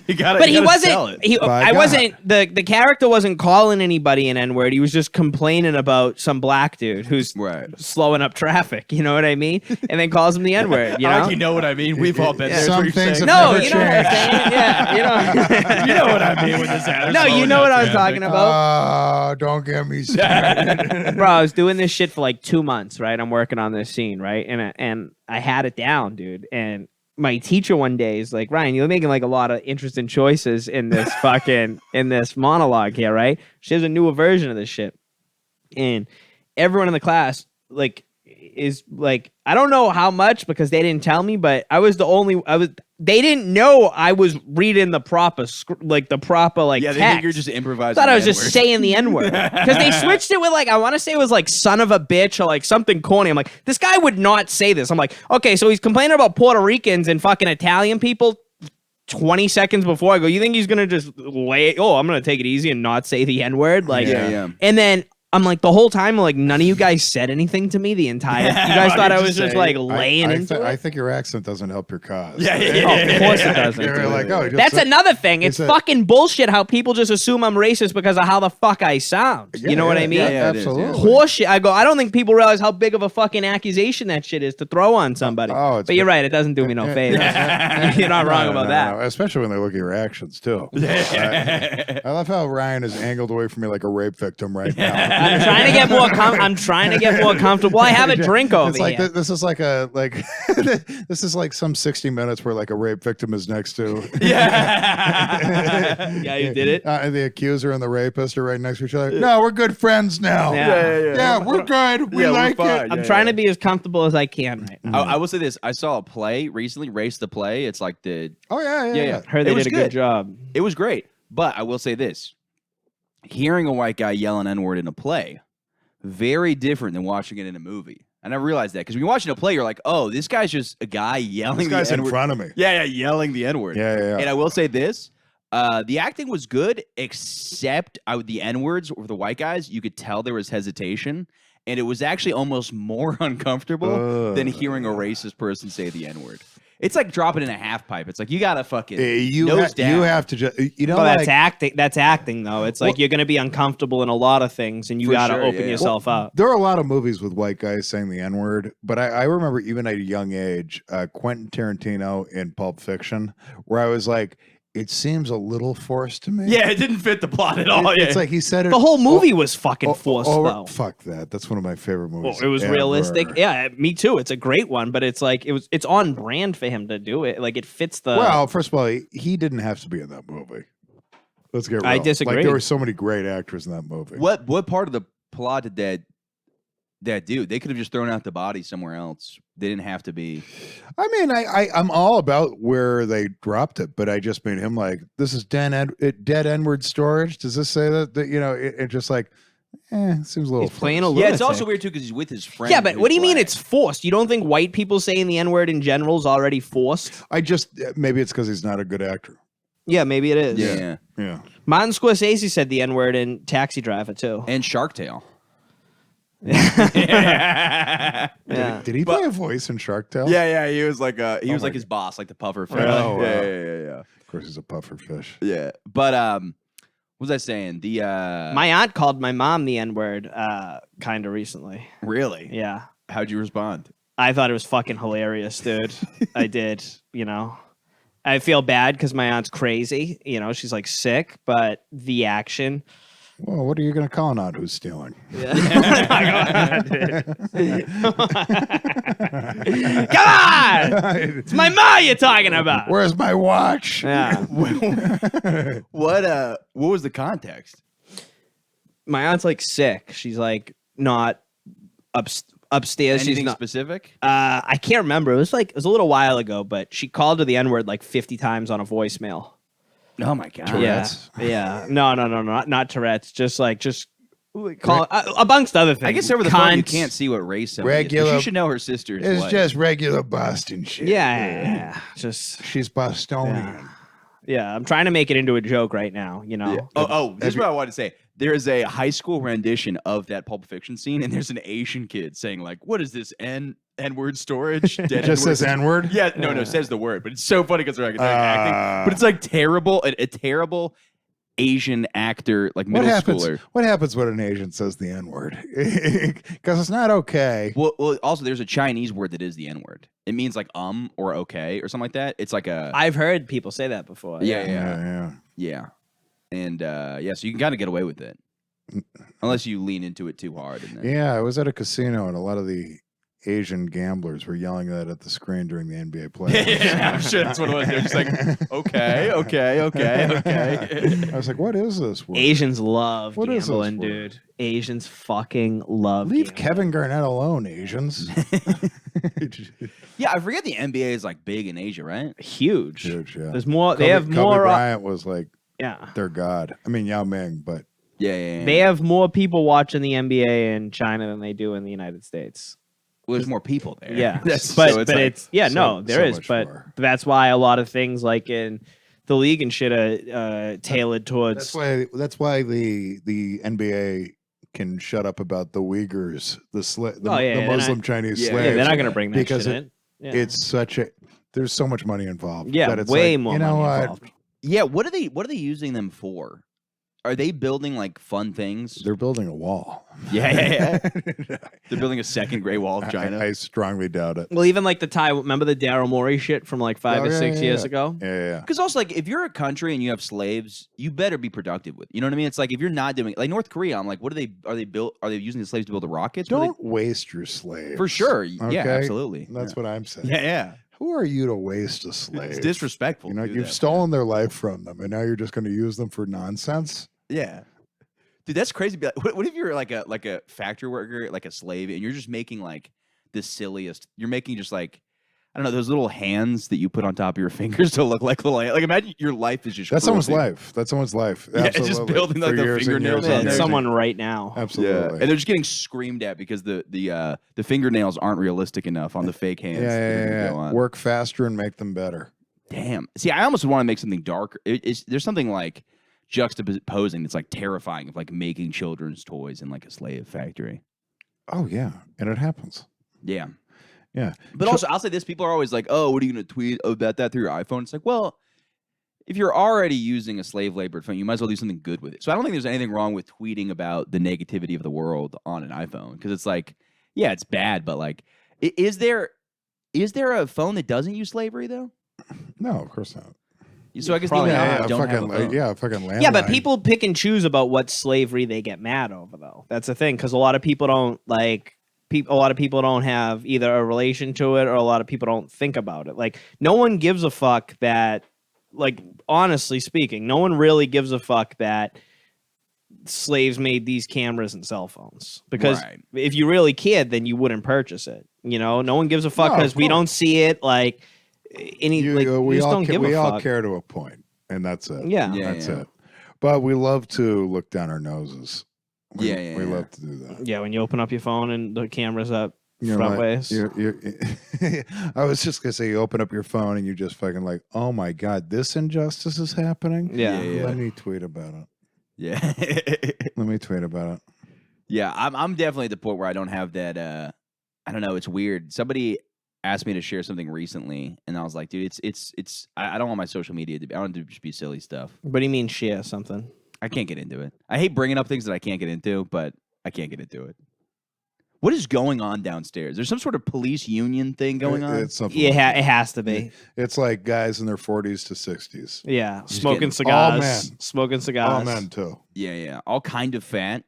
[SPEAKER 4] you gotta,
[SPEAKER 5] But
[SPEAKER 4] you
[SPEAKER 5] he
[SPEAKER 4] gotta sell
[SPEAKER 5] wasn't.
[SPEAKER 4] it.
[SPEAKER 6] By
[SPEAKER 5] I
[SPEAKER 6] God.
[SPEAKER 5] wasn't. The character wasn't calling anybody an N word. He was just complaining about some black dude who's
[SPEAKER 4] Right.
[SPEAKER 5] slowing up traffic. You know what I mean? And then calls him the N word. You
[SPEAKER 4] I
[SPEAKER 5] know?
[SPEAKER 4] like you know what I mean. We've all been there. is
[SPEAKER 6] Some
[SPEAKER 4] what you're
[SPEAKER 6] things
[SPEAKER 4] saying.
[SPEAKER 6] have
[SPEAKER 5] No,
[SPEAKER 6] never
[SPEAKER 5] you know what I'm
[SPEAKER 6] changed.
[SPEAKER 5] saying? Yeah, you know.
[SPEAKER 4] You know what I mean when this happens.
[SPEAKER 5] No, you know what I'm talking about.
[SPEAKER 6] Oh, don't get me started.
[SPEAKER 5] Bro, I was doing this shit for like 2 months, right? I'm working on this scene, right? And I had it down, dude. And my teacher one day is like, Ryan, you're making like a lot of interesting choices in this fucking in this monologue here, right? She has a newer version of this shit. And everyone in the class, like, is like, I don't know how much because they didn't tell me, but they didn't know I was reading the proper
[SPEAKER 4] Yeah, they
[SPEAKER 5] text.
[SPEAKER 4] think you're just improvising.
[SPEAKER 5] Thought I was
[SPEAKER 4] the
[SPEAKER 5] just
[SPEAKER 4] N-word.
[SPEAKER 5] saying the N-word. Because they switched it with like, I want to say it was like son of a bitch or like something corny. I'm like, this guy would not say this. I'm like, okay, so he's complaining about Puerto Ricans and fucking Italian people 20 seconds before. I go, you think he's going to just I'm going to take it easy and not say the N-word? Like,
[SPEAKER 4] Yeah.
[SPEAKER 5] And then I'm like the whole time, like none of you guys said anything to me the entire. You guys thought I was just like laying into it.
[SPEAKER 6] I think your accent doesn't help your cause.
[SPEAKER 5] Oh, of course it doesn't.
[SPEAKER 6] You're like, oh,
[SPEAKER 5] That's another thing. It's
[SPEAKER 6] a-
[SPEAKER 5] fucking bullshit how people just assume I'm racist because of how the fuck I sound. You know what I mean?
[SPEAKER 4] yeah, it is,
[SPEAKER 6] absolutely.
[SPEAKER 5] Horseshit. I don't think people realize how big of a fucking accusation that shit is to throw on somebody.
[SPEAKER 6] it's
[SPEAKER 5] But you're right. It doesn't do me no favors. You're not wrong about that.
[SPEAKER 6] No, especially when they look at your actions too. I love how Ryan is angled away from me like a rape victim right now.
[SPEAKER 5] I'm trying to get more. I'm trying to get more comfortable. I have a drink over
[SPEAKER 6] It's like
[SPEAKER 5] here.
[SPEAKER 6] this is like this is like some 60 Minutes where like a rape victim is next to.
[SPEAKER 5] Yeah, you did it.
[SPEAKER 6] And the accuser and the rapist are right next to each other. No, we're good friends now.
[SPEAKER 5] Yeah.
[SPEAKER 6] We're good. We like it.
[SPEAKER 5] I'm trying to be as comfortable as I can right now.
[SPEAKER 4] I will say this. I saw a play recently, Race the Play. It's like the
[SPEAKER 6] Oh yeah.
[SPEAKER 5] Heard they
[SPEAKER 4] It was
[SPEAKER 5] did a good
[SPEAKER 4] good.
[SPEAKER 5] job.
[SPEAKER 4] It was great. But I will say this. Hearing a white guy yell an N-word in a play, very different than watching it in a movie. I never realized that because when you're watching a play, you're like, oh, this guy's just a guy yelling
[SPEAKER 6] This guy's
[SPEAKER 4] the
[SPEAKER 6] in
[SPEAKER 4] N-word.
[SPEAKER 6] front of me.
[SPEAKER 4] Yeah, yelling the N-word.
[SPEAKER 6] Yeah.
[SPEAKER 4] And I will say this. The acting was good, except the N-words for the white guys, you could tell there was hesitation. And it was actually almost more uncomfortable than hearing a racist person say the N-word. It's like dropping in a half pipe. It's like you gotta fucking nose down.
[SPEAKER 6] You have to just
[SPEAKER 5] That's acting. That's acting, though. It's like you're going to be uncomfortable in a lot of things, and you
[SPEAKER 4] For
[SPEAKER 5] got to
[SPEAKER 4] sure,
[SPEAKER 5] open
[SPEAKER 4] yeah.
[SPEAKER 5] yourself up.
[SPEAKER 6] There are a lot of movies with white guys saying the N-word, but I remember even at a young age, Quentin Tarantino in Pulp Fiction, where I was like, it seems a little forced to me.
[SPEAKER 4] Yeah, it didn't fit the plot at all.
[SPEAKER 6] It's like he said it.
[SPEAKER 5] The whole movie was fucking forced, though.
[SPEAKER 6] Fuck that. That's one of my favorite movies.
[SPEAKER 5] It was
[SPEAKER 6] ever.
[SPEAKER 5] realistic. Yeah, me too. It's a great one, but it's like it's on brand for him to do it. Like it fits the.
[SPEAKER 6] Well, first of all, he didn't have to be in that movie. Let's get real.
[SPEAKER 5] I disagree.
[SPEAKER 6] Like there were so many great actors in that movie.
[SPEAKER 4] What part of the plot did that do? They could have just thrown out the body somewhere else. They didn't have to be.
[SPEAKER 6] I mean, I'm all about where they dropped it, but I just made him like, this is dead N-word storage. Does this say that it just like, it seems a little.
[SPEAKER 5] He's playing a
[SPEAKER 6] forced.
[SPEAKER 5] little.
[SPEAKER 4] Yeah, it's also weird too because he's with his friend.
[SPEAKER 5] Yeah, but what do you mean
[SPEAKER 4] black.
[SPEAKER 5] it's forced? You don't think white people saying the N-word in general is already forced?
[SPEAKER 6] Maybe it's because he's not a good actor.
[SPEAKER 5] Yeah, maybe it is.
[SPEAKER 4] Yeah.
[SPEAKER 5] Martin Scorsese said the N-word in Taxi Driver too.
[SPEAKER 4] And Shark Tale.
[SPEAKER 5] Yeah.
[SPEAKER 6] Did he play a voice in Shark Tale?
[SPEAKER 4] Yeah. He was like
[SPEAKER 6] my
[SPEAKER 4] like his boss, like the puffer fish.
[SPEAKER 6] Oh, wow.
[SPEAKER 4] Yeah.
[SPEAKER 6] Of course, he's a puffer fish.
[SPEAKER 4] Yeah. But what was I saying? The
[SPEAKER 5] My aunt called my mom the N-word kind of recently.
[SPEAKER 4] really?
[SPEAKER 5] Yeah.
[SPEAKER 4] How'd you respond?
[SPEAKER 5] I thought it was fucking hilarious, dude. I did, I feel bad because my aunt's crazy. She's like sick, but the action.
[SPEAKER 6] Well, what are you going to call an aunt who's stealing?
[SPEAKER 5] Come on! It's my ma you're talking about.
[SPEAKER 6] Where's my watch?
[SPEAKER 5] Yeah.
[SPEAKER 4] What was the context?
[SPEAKER 5] My aunt's like sick. She's like not upstairs.
[SPEAKER 4] Anything
[SPEAKER 5] She's not.
[SPEAKER 4] specific?
[SPEAKER 5] I can't remember. It was a little while ago, but she called her the N-word like 50 times on a voicemail.
[SPEAKER 4] Oh my god.
[SPEAKER 6] Tourette's?
[SPEAKER 5] Yeah. No, not Tourette's. Just call amongst other things.
[SPEAKER 4] I guess over the phone you
[SPEAKER 5] Cunts.
[SPEAKER 4] can't see what race somebody
[SPEAKER 6] Regular-
[SPEAKER 4] is. You should know her sister.
[SPEAKER 6] It's just regular Boston shit.
[SPEAKER 5] Yeah. Just
[SPEAKER 6] She's Bostonian.
[SPEAKER 5] yeah. I'm trying to make it into a joke right now.
[SPEAKER 4] This is what I wanted to say. There is a high school rendition of that Pulp Fiction scene, and there's an Asian kid saying like, "What is this N-word storage?" Dead
[SPEAKER 6] Just says
[SPEAKER 4] N-word.
[SPEAKER 6] N-word?
[SPEAKER 4] Yeah, no, says the word, but it's so funny because they're like acting, but it's like terrible, a terrible Asian actor, like middle schooler.
[SPEAKER 6] What happens when an Asian says the N-word? Because it's not okay.
[SPEAKER 4] Well, also there's a Chinese word that is the N-word. It means like or okay or something like that. It's like a
[SPEAKER 5] I've heard people say that before.
[SPEAKER 6] Yeah.
[SPEAKER 4] And so you can kind of get away with it unless you lean into it too hard. And then,
[SPEAKER 6] Yeah, I was at a casino and a lot of the Asian gamblers were yelling that at the screen during the NBA playoffs.
[SPEAKER 4] yeah, I'm sure that's what it was. They're just like, okay.
[SPEAKER 6] I was like, what is this word?
[SPEAKER 5] Asians love
[SPEAKER 6] What is this
[SPEAKER 5] gambling,
[SPEAKER 6] word?
[SPEAKER 5] dude. Asians fucking love
[SPEAKER 6] Leave
[SPEAKER 5] gambling.
[SPEAKER 6] Kevin Garnett alone, Asians.
[SPEAKER 4] Yeah, I forget the NBA is like big in Asia, right?
[SPEAKER 5] Huge.
[SPEAKER 6] Huge, yeah.
[SPEAKER 5] There's more. They have
[SPEAKER 6] Kobe
[SPEAKER 5] more.
[SPEAKER 6] Bryant was like
[SPEAKER 5] Yeah.
[SPEAKER 6] their god. I mean, Yao Ming, but
[SPEAKER 4] Yeah.
[SPEAKER 5] They have more people watching the NBA in China than they do in the United States.
[SPEAKER 4] Well, there's more people there.
[SPEAKER 5] Yeah,
[SPEAKER 4] but
[SPEAKER 5] so it's
[SPEAKER 6] so-
[SPEAKER 5] there
[SPEAKER 6] so
[SPEAKER 5] is,
[SPEAKER 6] much
[SPEAKER 5] but
[SPEAKER 6] more.
[SPEAKER 5] that's why a lot of things like in the league and shit are tailored towards.
[SPEAKER 6] that's why the NBA can shut up about the Uyghurs, the
[SPEAKER 5] they're
[SPEAKER 6] Muslim
[SPEAKER 5] not-
[SPEAKER 6] Chinese
[SPEAKER 4] yeah,
[SPEAKER 6] slaves.
[SPEAKER 5] Yeah, they're not gonna bring that
[SPEAKER 6] because
[SPEAKER 5] shit in. Yeah.
[SPEAKER 6] it's such a there's so much money involved.
[SPEAKER 5] Yeah,
[SPEAKER 6] that it's
[SPEAKER 5] way
[SPEAKER 6] like,
[SPEAKER 5] more
[SPEAKER 6] you know
[SPEAKER 5] money
[SPEAKER 6] what?
[SPEAKER 5] involved.
[SPEAKER 4] Yeah, what are they using them for? Are they building like fun things?
[SPEAKER 6] They're building a wall.
[SPEAKER 4] Yeah. They're building a second Great Wall of China.
[SPEAKER 6] I strongly doubt it.
[SPEAKER 5] Well, even like the Thai. Remember the Daryl Morey shit from like 5
[SPEAKER 6] Oh,
[SPEAKER 5] or
[SPEAKER 6] yeah,
[SPEAKER 5] 6
[SPEAKER 6] yeah,
[SPEAKER 5] years
[SPEAKER 6] yeah.
[SPEAKER 5] ago?
[SPEAKER 6] Yeah.
[SPEAKER 4] Because also, like, if you're a country and you have slaves, you better be productive with. You know what I mean? It's like if you're not doing like North Korea, I'm like, what are they? Are they using the slaves to build the rockets? What are
[SPEAKER 6] Don't waste your slaves.
[SPEAKER 4] they, for sure.
[SPEAKER 6] Okay?
[SPEAKER 4] Yeah, absolutely.
[SPEAKER 6] That's what I'm saying.
[SPEAKER 4] Yeah.
[SPEAKER 6] Who are you to waste a slave?
[SPEAKER 4] It's disrespectful.
[SPEAKER 6] You know,
[SPEAKER 4] to do
[SPEAKER 6] you've
[SPEAKER 4] that.
[SPEAKER 6] stolen their life from them, and now you're just going to use them for nonsense.
[SPEAKER 4] Yeah. Dude, that's crazy. What if you're like a factory worker, like a slave, and you're just making like the silliest? You're making just like, I don't know, those little hands that you put on top of your fingers to look like little. Like imagine your life is just.
[SPEAKER 6] That's someone's
[SPEAKER 4] cruelty.
[SPEAKER 6] life. That's someone's life.
[SPEAKER 4] Yeah, it's just
[SPEAKER 6] Absolutely.
[SPEAKER 4] building, like,
[SPEAKER 6] For
[SPEAKER 4] the
[SPEAKER 6] years and
[SPEAKER 4] fingernails
[SPEAKER 6] years
[SPEAKER 4] on
[SPEAKER 6] and
[SPEAKER 5] Yeah,
[SPEAKER 4] there.
[SPEAKER 6] years.
[SPEAKER 5] someone right now.
[SPEAKER 6] Absolutely.
[SPEAKER 4] Yeah, and they're just getting screamed at because the fingernails aren't realistic enough on the fake hands. that are gonna go on.
[SPEAKER 6] Work faster and make them better.
[SPEAKER 4] Damn. See, I almost want to make something darker. There's something like juxtaposing that's like terrifying of like making children's toys in like a slave factory.
[SPEAKER 6] Oh yeah, and it happens.
[SPEAKER 4] Yeah.
[SPEAKER 6] Yeah.
[SPEAKER 4] But also, I'll say this: people are always like, "Oh, what are you going to tweet about that through your iPhone?" It's like, well, if you're already using a slave labor phone, you might as well do something good with it. So I don't think there's anything wrong with tweeting about the negativity of the world on an iPhone because it's like, yeah, it's bad, but like, is there a phone that doesn't use slavery though?
[SPEAKER 6] No, of course not.
[SPEAKER 4] So I guess
[SPEAKER 5] Probably
[SPEAKER 4] the only
[SPEAKER 5] not.
[SPEAKER 4] I don't have a phone.
[SPEAKER 6] Fucking landline.
[SPEAKER 5] Yeah, but people pick and choose about what slavery they get mad over, though. That's the thing, because a lot of people don't like. A lot of people don't have either a relation to it, or a lot of people don't think about it. Like, no one gives a fuck that. Like, honestly speaking, no one really gives a fuck that slaves made these cameras and cell phones. Because
[SPEAKER 4] Right.
[SPEAKER 5] if you really cared, then you wouldn't purchase it. You know, no one gives a fuck
[SPEAKER 6] No, of
[SPEAKER 5] because we
[SPEAKER 6] course.
[SPEAKER 5] don't see it. Like,
[SPEAKER 6] we
[SPEAKER 5] just
[SPEAKER 6] all
[SPEAKER 5] don't give
[SPEAKER 6] we
[SPEAKER 5] a
[SPEAKER 6] all
[SPEAKER 5] fuck.
[SPEAKER 6] care to a point, and that's it.
[SPEAKER 5] Yeah.
[SPEAKER 4] Yeah,
[SPEAKER 6] that's
[SPEAKER 4] yeah.
[SPEAKER 6] it. But we love to look down our noses. We
[SPEAKER 4] Yeah.
[SPEAKER 6] love to do that.
[SPEAKER 5] Yeah, when you open up your phone and the camera's up
[SPEAKER 6] You're
[SPEAKER 5] front
[SPEAKER 6] like-
[SPEAKER 5] ways.
[SPEAKER 6] I was just gonna say, you open up your phone and you just fucking like, oh my god, this injustice is happening.
[SPEAKER 5] Yeah.
[SPEAKER 4] Yeah.
[SPEAKER 6] Let me tweet about it.
[SPEAKER 4] Yeah.
[SPEAKER 6] Let me tweet about it.
[SPEAKER 4] Yeah, I'm definitely at the point where I don't have that. I don't know. It's weird. Somebody asked me to share something recently, and I was like, dude, it's. I don't want my social media to be. I want it to just be silly stuff.
[SPEAKER 5] What do you mean share something?
[SPEAKER 4] I can't get into it. I hate bringing up things that I can't get into, but I can't get into it. What is going on downstairs? There's some sort of police union thing going on.
[SPEAKER 6] It's something.
[SPEAKER 5] Yeah,
[SPEAKER 6] like
[SPEAKER 5] it has to be.
[SPEAKER 6] It's like guys in their 40s to 60s.
[SPEAKER 5] Yeah,
[SPEAKER 4] Just
[SPEAKER 5] smoking
[SPEAKER 4] getting-
[SPEAKER 5] cigars.
[SPEAKER 6] All men.
[SPEAKER 5] Smoking
[SPEAKER 6] All
[SPEAKER 5] cigars.
[SPEAKER 6] men too.
[SPEAKER 4] Yeah. All kind of fat.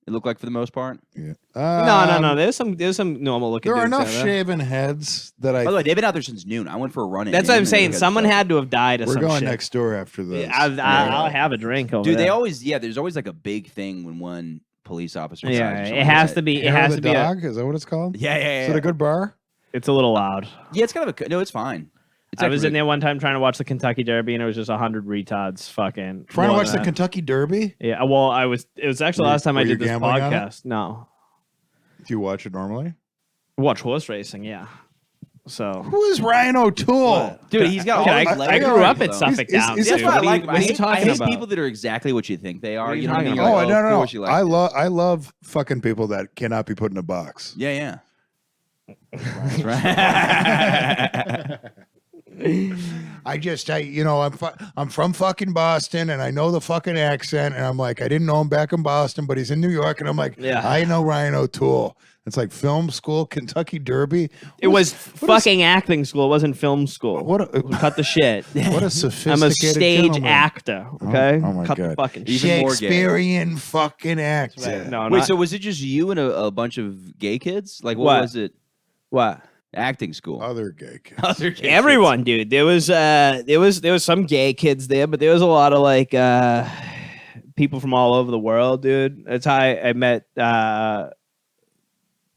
[SPEAKER 4] It looked like for the most part.
[SPEAKER 6] Yeah.
[SPEAKER 5] No. There's some normal looking.
[SPEAKER 6] There are
[SPEAKER 5] dudes
[SPEAKER 6] enough
[SPEAKER 5] out there.
[SPEAKER 6] shaven heads that
[SPEAKER 4] By the way, they've been out there since noon. I went for a run.
[SPEAKER 5] That's what I'm saying. Someone had to have died or
[SPEAKER 6] we're
[SPEAKER 5] some
[SPEAKER 6] going
[SPEAKER 5] shit.
[SPEAKER 6] next door after this.
[SPEAKER 5] I'll have a drink over
[SPEAKER 4] Dude,
[SPEAKER 5] there.
[SPEAKER 4] they always there's always like a big thing when one police officer. decides
[SPEAKER 5] Yeah,
[SPEAKER 4] or
[SPEAKER 5] it
[SPEAKER 4] something
[SPEAKER 5] has
[SPEAKER 4] like
[SPEAKER 5] to be. It
[SPEAKER 6] Hair of
[SPEAKER 5] has
[SPEAKER 6] the
[SPEAKER 5] to be.
[SPEAKER 6] dog? Is that what it's called?
[SPEAKER 4] Yeah.
[SPEAKER 6] Is it a good bar?
[SPEAKER 5] It's a little loud.
[SPEAKER 4] Yeah, it's kind of a no. It's fine. It's
[SPEAKER 5] I was in
[SPEAKER 4] actually-
[SPEAKER 5] there one time trying to watch the Kentucky Derby, and it was just 100 retards fucking
[SPEAKER 6] Trying to watch the
[SPEAKER 5] doing that.
[SPEAKER 6] Kentucky Derby?
[SPEAKER 5] Yeah, well, I was. It was actually the
[SPEAKER 6] Were-
[SPEAKER 5] last time I
[SPEAKER 6] were you
[SPEAKER 5] did this
[SPEAKER 6] gambling on it?
[SPEAKER 5] podcast. No,
[SPEAKER 6] Do you watch it normally?
[SPEAKER 5] watch horse racing. Yeah. So.
[SPEAKER 6] Who is Ryan O'Toole?
[SPEAKER 4] Dude, he's got
[SPEAKER 5] Okay,
[SPEAKER 4] all
[SPEAKER 5] I-
[SPEAKER 4] these
[SPEAKER 5] I
[SPEAKER 4] layers
[SPEAKER 5] grew
[SPEAKER 4] of
[SPEAKER 5] up
[SPEAKER 4] people,
[SPEAKER 5] at
[SPEAKER 4] though.
[SPEAKER 5] Suffolk
[SPEAKER 6] Is-
[SPEAKER 5] Downs.
[SPEAKER 6] is
[SPEAKER 4] That's
[SPEAKER 5] dude.
[SPEAKER 4] what I
[SPEAKER 5] What are you-
[SPEAKER 4] like.
[SPEAKER 5] what are you
[SPEAKER 4] I
[SPEAKER 5] talking
[SPEAKER 4] hate
[SPEAKER 5] about?
[SPEAKER 4] people that are exactly what you think they are.
[SPEAKER 5] What are you
[SPEAKER 4] You know what I mean?
[SPEAKER 5] talking
[SPEAKER 4] You're
[SPEAKER 6] Oh,
[SPEAKER 4] like,
[SPEAKER 5] about?
[SPEAKER 6] no.
[SPEAKER 4] of course you like this.
[SPEAKER 6] I love fucking people that cannot be put in a box.
[SPEAKER 4] Yeah. That's right.
[SPEAKER 6] I'm from fucking Boston, and I know the fucking accent, and I'm like, I didn't know him back in Boston, but he's in New York, and I'm like,
[SPEAKER 5] Yeah.
[SPEAKER 6] I know Ryan O'Toole. It's like film school, Kentucky Derby.
[SPEAKER 5] It was fucking acting school. It wasn't film school.
[SPEAKER 6] What a
[SPEAKER 5] Cut the shit.
[SPEAKER 6] what a
[SPEAKER 5] I'm
[SPEAKER 6] sophisticated
[SPEAKER 5] a stage
[SPEAKER 6] gentleman.
[SPEAKER 5] actor. Okay.
[SPEAKER 6] oh my
[SPEAKER 5] Cut
[SPEAKER 6] God.
[SPEAKER 5] the fucking
[SPEAKER 4] Even
[SPEAKER 5] shit.
[SPEAKER 4] more gay.
[SPEAKER 6] Shakespearean fucking actor.
[SPEAKER 5] No,
[SPEAKER 4] Wait,
[SPEAKER 5] not,
[SPEAKER 4] so was it just you and a bunch of gay kids? Like, what
[SPEAKER 5] What?
[SPEAKER 4] was it?
[SPEAKER 5] what?
[SPEAKER 4] Acting school.
[SPEAKER 6] Other gay kids.
[SPEAKER 4] Other gay
[SPEAKER 5] Everyone, dude. There was some gay kids there, but there was a lot of like people from all over the world, dude. That's how I met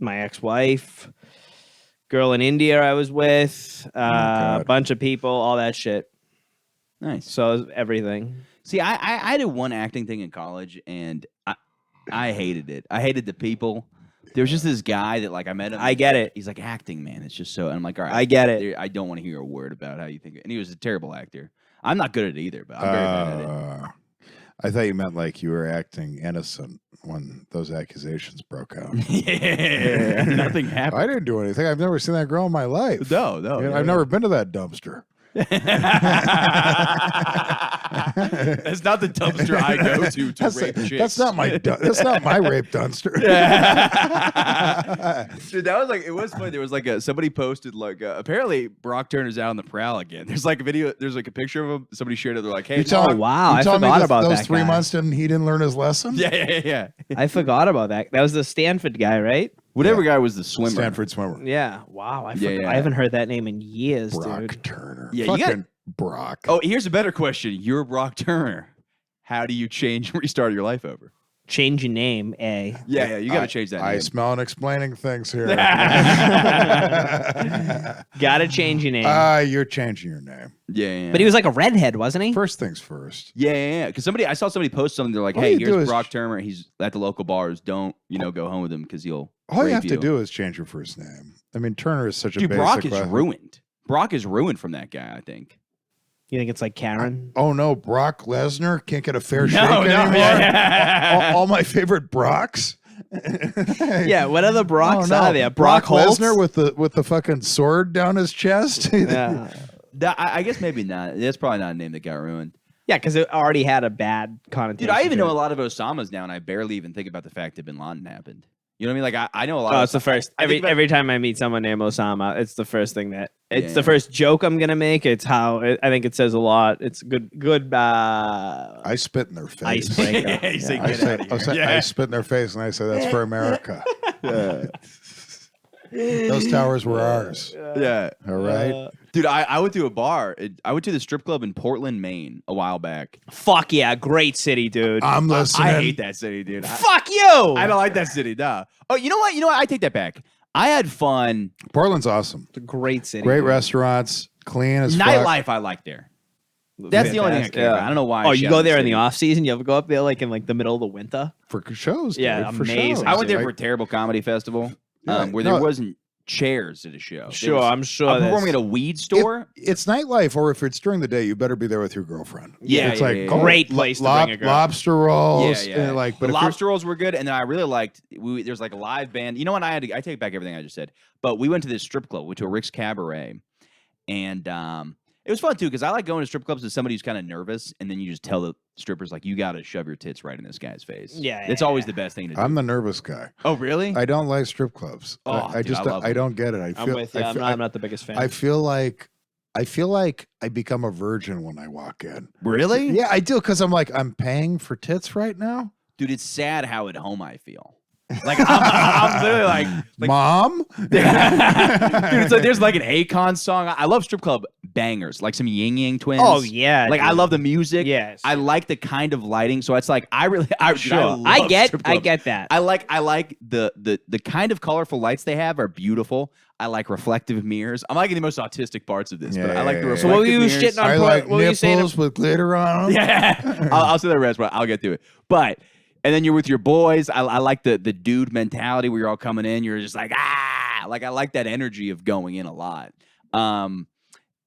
[SPEAKER 5] my ex-wife, girl in India I was with, a
[SPEAKER 6] God.
[SPEAKER 5] bunch of people, all that shit.
[SPEAKER 4] kids. Nice.
[SPEAKER 5] So it was everything.
[SPEAKER 4] See, I did one acting thing in college, and I hated it. I hated the people. There was just this guy that like I met him.
[SPEAKER 5] I get it.
[SPEAKER 4] He's like acting, man. It's just so. And I'm like, all right,
[SPEAKER 5] I get it.
[SPEAKER 4] I don't want to hear a word about how you think. And he was a terrible actor. I'm not good at it either, but I'm very bad at it.
[SPEAKER 6] I thought you meant like you were acting innocent when those accusations broke out.
[SPEAKER 4] Yeah, nothing happened.
[SPEAKER 6] I didn't do anything. I've never seen that girl in my life.
[SPEAKER 4] No.
[SPEAKER 6] You know, I've never been to that dumpster.
[SPEAKER 4] That's not the dumpster I go to rape chicks.
[SPEAKER 6] That's not my rape dumpster.
[SPEAKER 4] Dude, that was like, it was funny. There was like somebody posted like apparently Brock Turner's out on the prowl again. There's like a video. There's like a picture of him. Somebody shared it. They're like, hey,
[SPEAKER 5] Oh, wow. I forgot about
[SPEAKER 6] those
[SPEAKER 5] that
[SPEAKER 6] 3
[SPEAKER 5] guy.
[SPEAKER 6] months he didn't learn his lesson.
[SPEAKER 4] yeah.
[SPEAKER 5] I forgot about that. That was the Stanford guy, right?
[SPEAKER 4] Whatever guy was the swimmer.
[SPEAKER 6] Stanford swimmer.
[SPEAKER 5] Yeah. Wow. I
[SPEAKER 4] Yeah.
[SPEAKER 5] haven't heard that name in years,
[SPEAKER 6] Brock
[SPEAKER 5] dude.
[SPEAKER 6] Turner.
[SPEAKER 4] Yeah, you
[SPEAKER 6] Fucking Brock.
[SPEAKER 4] Oh, here's a better question. You're Brock Turner. How do you change and restart your life over?
[SPEAKER 5] Change your name, A.
[SPEAKER 4] Yeah, you got to change that.
[SPEAKER 6] I
[SPEAKER 4] name.
[SPEAKER 6] smell and explaining things here.
[SPEAKER 5] Gotta change your name.
[SPEAKER 6] You're changing your name.
[SPEAKER 4] Yeah.
[SPEAKER 5] But he was like a redhead, wasn't he?
[SPEAKER 6] First things first.
[SPEAKER 4] Yeah. Because I saw somebody post something. They're like,
[SPEAKER 6] All
[SPEAKER 4] "Hey,
[SPEAKER 6] you do
[SPEAKER 4] here's
[SPEAKER 6] is-
[SPEAKER 4] Brock Turner. He's at the local bars. Don't go home with him because he'll."
[SPEAKER 6] All you
[SPEAKER 4] rape
[SPEAKER 6] have to do is change your first name. I mean, Turner is such a
[SPEAKER 4] Dude,
[SPEAKER 6] basic
[SPEAKER 4] Brock is
[SPEAKER 6] level.
[SPEAKER 4] ruined. Brock is ruined from that guy. I think.
[SPEAKER 5] You think it's like Karen?
[SPEAKER 6] Oh no, Brock Lesnar can't get a fair shake
[SPEAKER 4] No,
[SPEAKER 6] anymore.
[SPEAKER 4] yeah.
[SPEAKER 6] all my favorite Brocks.
[SPEAKER 5] Yeah, what other Brocks
[SPEAKER 6] no.
[SPEAKER 5] are there? Brock Holtz?
[SPEAKER 6] Lesnar with the fucking sword down his chest.
[SPEAKER 5] Yeah.
[SPEAKER 4] I guess maybe not. That's probably not a name that got ruined.
[SPEAKER 5] Yeah, because it already had a bad connotation.
[SPEAKER 4] Dude, I even
[SPEAKER 5] to
[SPEAKER 4] know a
[SPEAKER 5] it.
[SPEAKER 4] lot of Osamas now, and I barely even think about the fact that Bin Laden happened. You know what I mean? Like I know a lot.
[SPEAKER 5] Oh,
[SPEAKER 4] of
[SPEAKER 5] it's the first.
[SPEAKER 4] I think about-
[SPEAKER 5] Every time I meet someone named Osama, it's the first thing that it's
[SPEAKER 4] Yeah.
[SPEAKER 5] the first joke I'm gonna make. It's how I think it says a lot. It's good.
[SPEAKER 6] I spit in their face.
[SPEAKER 5] Icebreaker.
[SPEAKER 4] He said,
[SPEAKER 5] Yeah.
[SPEAKER 6] I
[SPEAKER 4] "Get
[SPEAKER 6] say,
[SPEAKER 4] outta here."
[SPEAKER 6] I spit in their face and I say that's for America. Those towers were ours.
[SPEAKER 4] Yeah.
[SPEAKER 6] All right.
[SPEAKER 4] Dude, I went to a bar. I went to the strip club in Portland, Maine, a while back.
[SPEAKER 5] Fuck yeah, great city, dude.
[SPEAKER 6] I'm listening.
[SPEAKER 4] I hate that city, dude.
[SPEAKER 5] Fuck you.
[SPEAKER 4] I don't like that city. Nah. Oh, you know what? I take that back. I had fun.
[SPEAKER 6] Portland's awesome.
[SPEAKER 5] It's a great city.
[SPEAKER 6] Great
[SPEAKER 5] dude.
[SPEAKER 6] restaurants, clean as fuck.
[SPEAKER 4] Nightlife, I like there. That's the only thing I care about. I don't know why.
[SPEAKER 5] Oh,
[SPEAKER 4] I
[SPEAKER 5] you
[SPEAKER 4] shout
[SPEAKER 5] go
[SPEAKER 4] at
[SPEAKER 5] there in
[SPEAKER 4] city.
[SPEAKER 5] the off season? You ever go up there like in like the middle of the winter?
[SPEAKER 6] for shows.
[SPEAKER 5] Yeah,
[SPEAKER 6] dude, for
[SPEAKER 5] amazing.
[SPEAKER 6] shows.
[SPEAKER 4] I went there
[SPEAKER 6] Like,
[SPEAKER 4] for a terrible comedy festival
[SPEAKER 6] Yeah,
[SPEAKER 4] where
[SPEAKER 6] no.
[SPEAKER 4] there wasn't chairs at a show. There
[SPEAKER 5] Sure,
[SPEAKER 4] was-
[SPEAKER 5] I'm sure.
[SPEAKER 4] I'm
[SPEAKER 5] that's-
[SPEAKER 4] performing at a weed store.
[SPEAKER 6] It's nightlife, or if it's during the day, you better be there with your girlfriend.
[SPEAKER 4] Yeah,
[SPEAKER 6] it's
[SPEAKER 4] yeah,
[SPEAKER 6] like
[SPEAKER 4] yeah,
[SPEAKER 6] oh,
[SPEAKER 4] yeah.
[SPEAKER 5] Great place to bring a girl.
[SPEAKER 6] lobster rolls.
[SPEAKER 4] Yeah, yeah.
[SPEAKER 6] And like,
[SPEAKER 4] The
[SPEAKER 6] but if you're-
[SPEAKER 4] lobster rolls were good, and then I really liked. There's like a live band. You know what? I take back everything I just said. But we went to this strip club, went to a Rick's Cabaret, and it was fun too because I like going to strip clubs with somebody who's kind of nervous, and then you just tell the strippers like, "You got to shove your tits right in this guy's face."
[SPEAKER 5] Yeah,
[SPEAKER 4] it's
[SPEAKER 5] yeah,
[SPEAKER 4] always
[SPEAKER 5] yeah.
[SPEAKER 4] the best thing to do.
[SPEAKER 6] I'm the nervous guy.
[SPEAKER 4] Oh, really?
[SPEAKER 6] I don't like strip clubs.
[SPEAKER 4] Oh,
[SPEAKER 6] I
[SPEAKER 4] dude,
[SPEAKER 6] just
[SPEAKER 4] I love
[SPEAKER 6] I
[SPEAKER 4] them.
[SPEAKER 6] don't get it. I feel
[SPEAKER 5] I'm with you.
[SPEAKER 6] I feel,
[SPEAKER 5] I'm not the biggest fan.
[SPEAKER 6] I feel like I become a virgin when I walk in.
[SPEAKER 4] Really?
[SPEAKER 6] Yeah, I do because I'm paying for tits right now.
[SPEAKER 4] Dude, it's sad how at home I feel. Like I'm literally like
[SPEAKER 6] Mom,
[SPEAKER 4] dude, it's like there's like an Akon song. I love strip club bangers, like some Ying Yang Twins.
[SPEAKER 5] Oh yeah,
[SPEAKER 4] Like I
[SPEAKER 5] dude.
[SPEAKER 4] love the music.
[SPEAKER 5] Yes.
[SPEAKER 4] I like the kind of lighting. So it's like I
[SPEAKER 5] Sure.
[SPEAKER 4] love
[SPEAKER 5] I get
[SPEAKER 4] strip clubs.
[SPEAKER 5] that.
[SPEAKER 4] I like the kind of colorful lights they have are beautiful. I like reflective mirrors. I'm liking the most autistic parts of this, but I like the
[SPEAKER 6] Yeah.
[SPEAKER 4] reflective
[SPEAKER 5] So what were you
[SPEAKER 4] mirrors.
[SPEAKER 5] shitting on?
[SPEAKER 6] I
[SPEAKER 5] What
[SPEAKER 6] like
[SPEAKER 5] were you saying?
[SPEAKER 6] nipples with glitter on them.
[SPEAKER 4] Yeah, I'll say the rest, but I'll get to it. But and then you're with your boys. I like the dude mentality where you're all coming in. You're just like like I like that energy of going in a lot.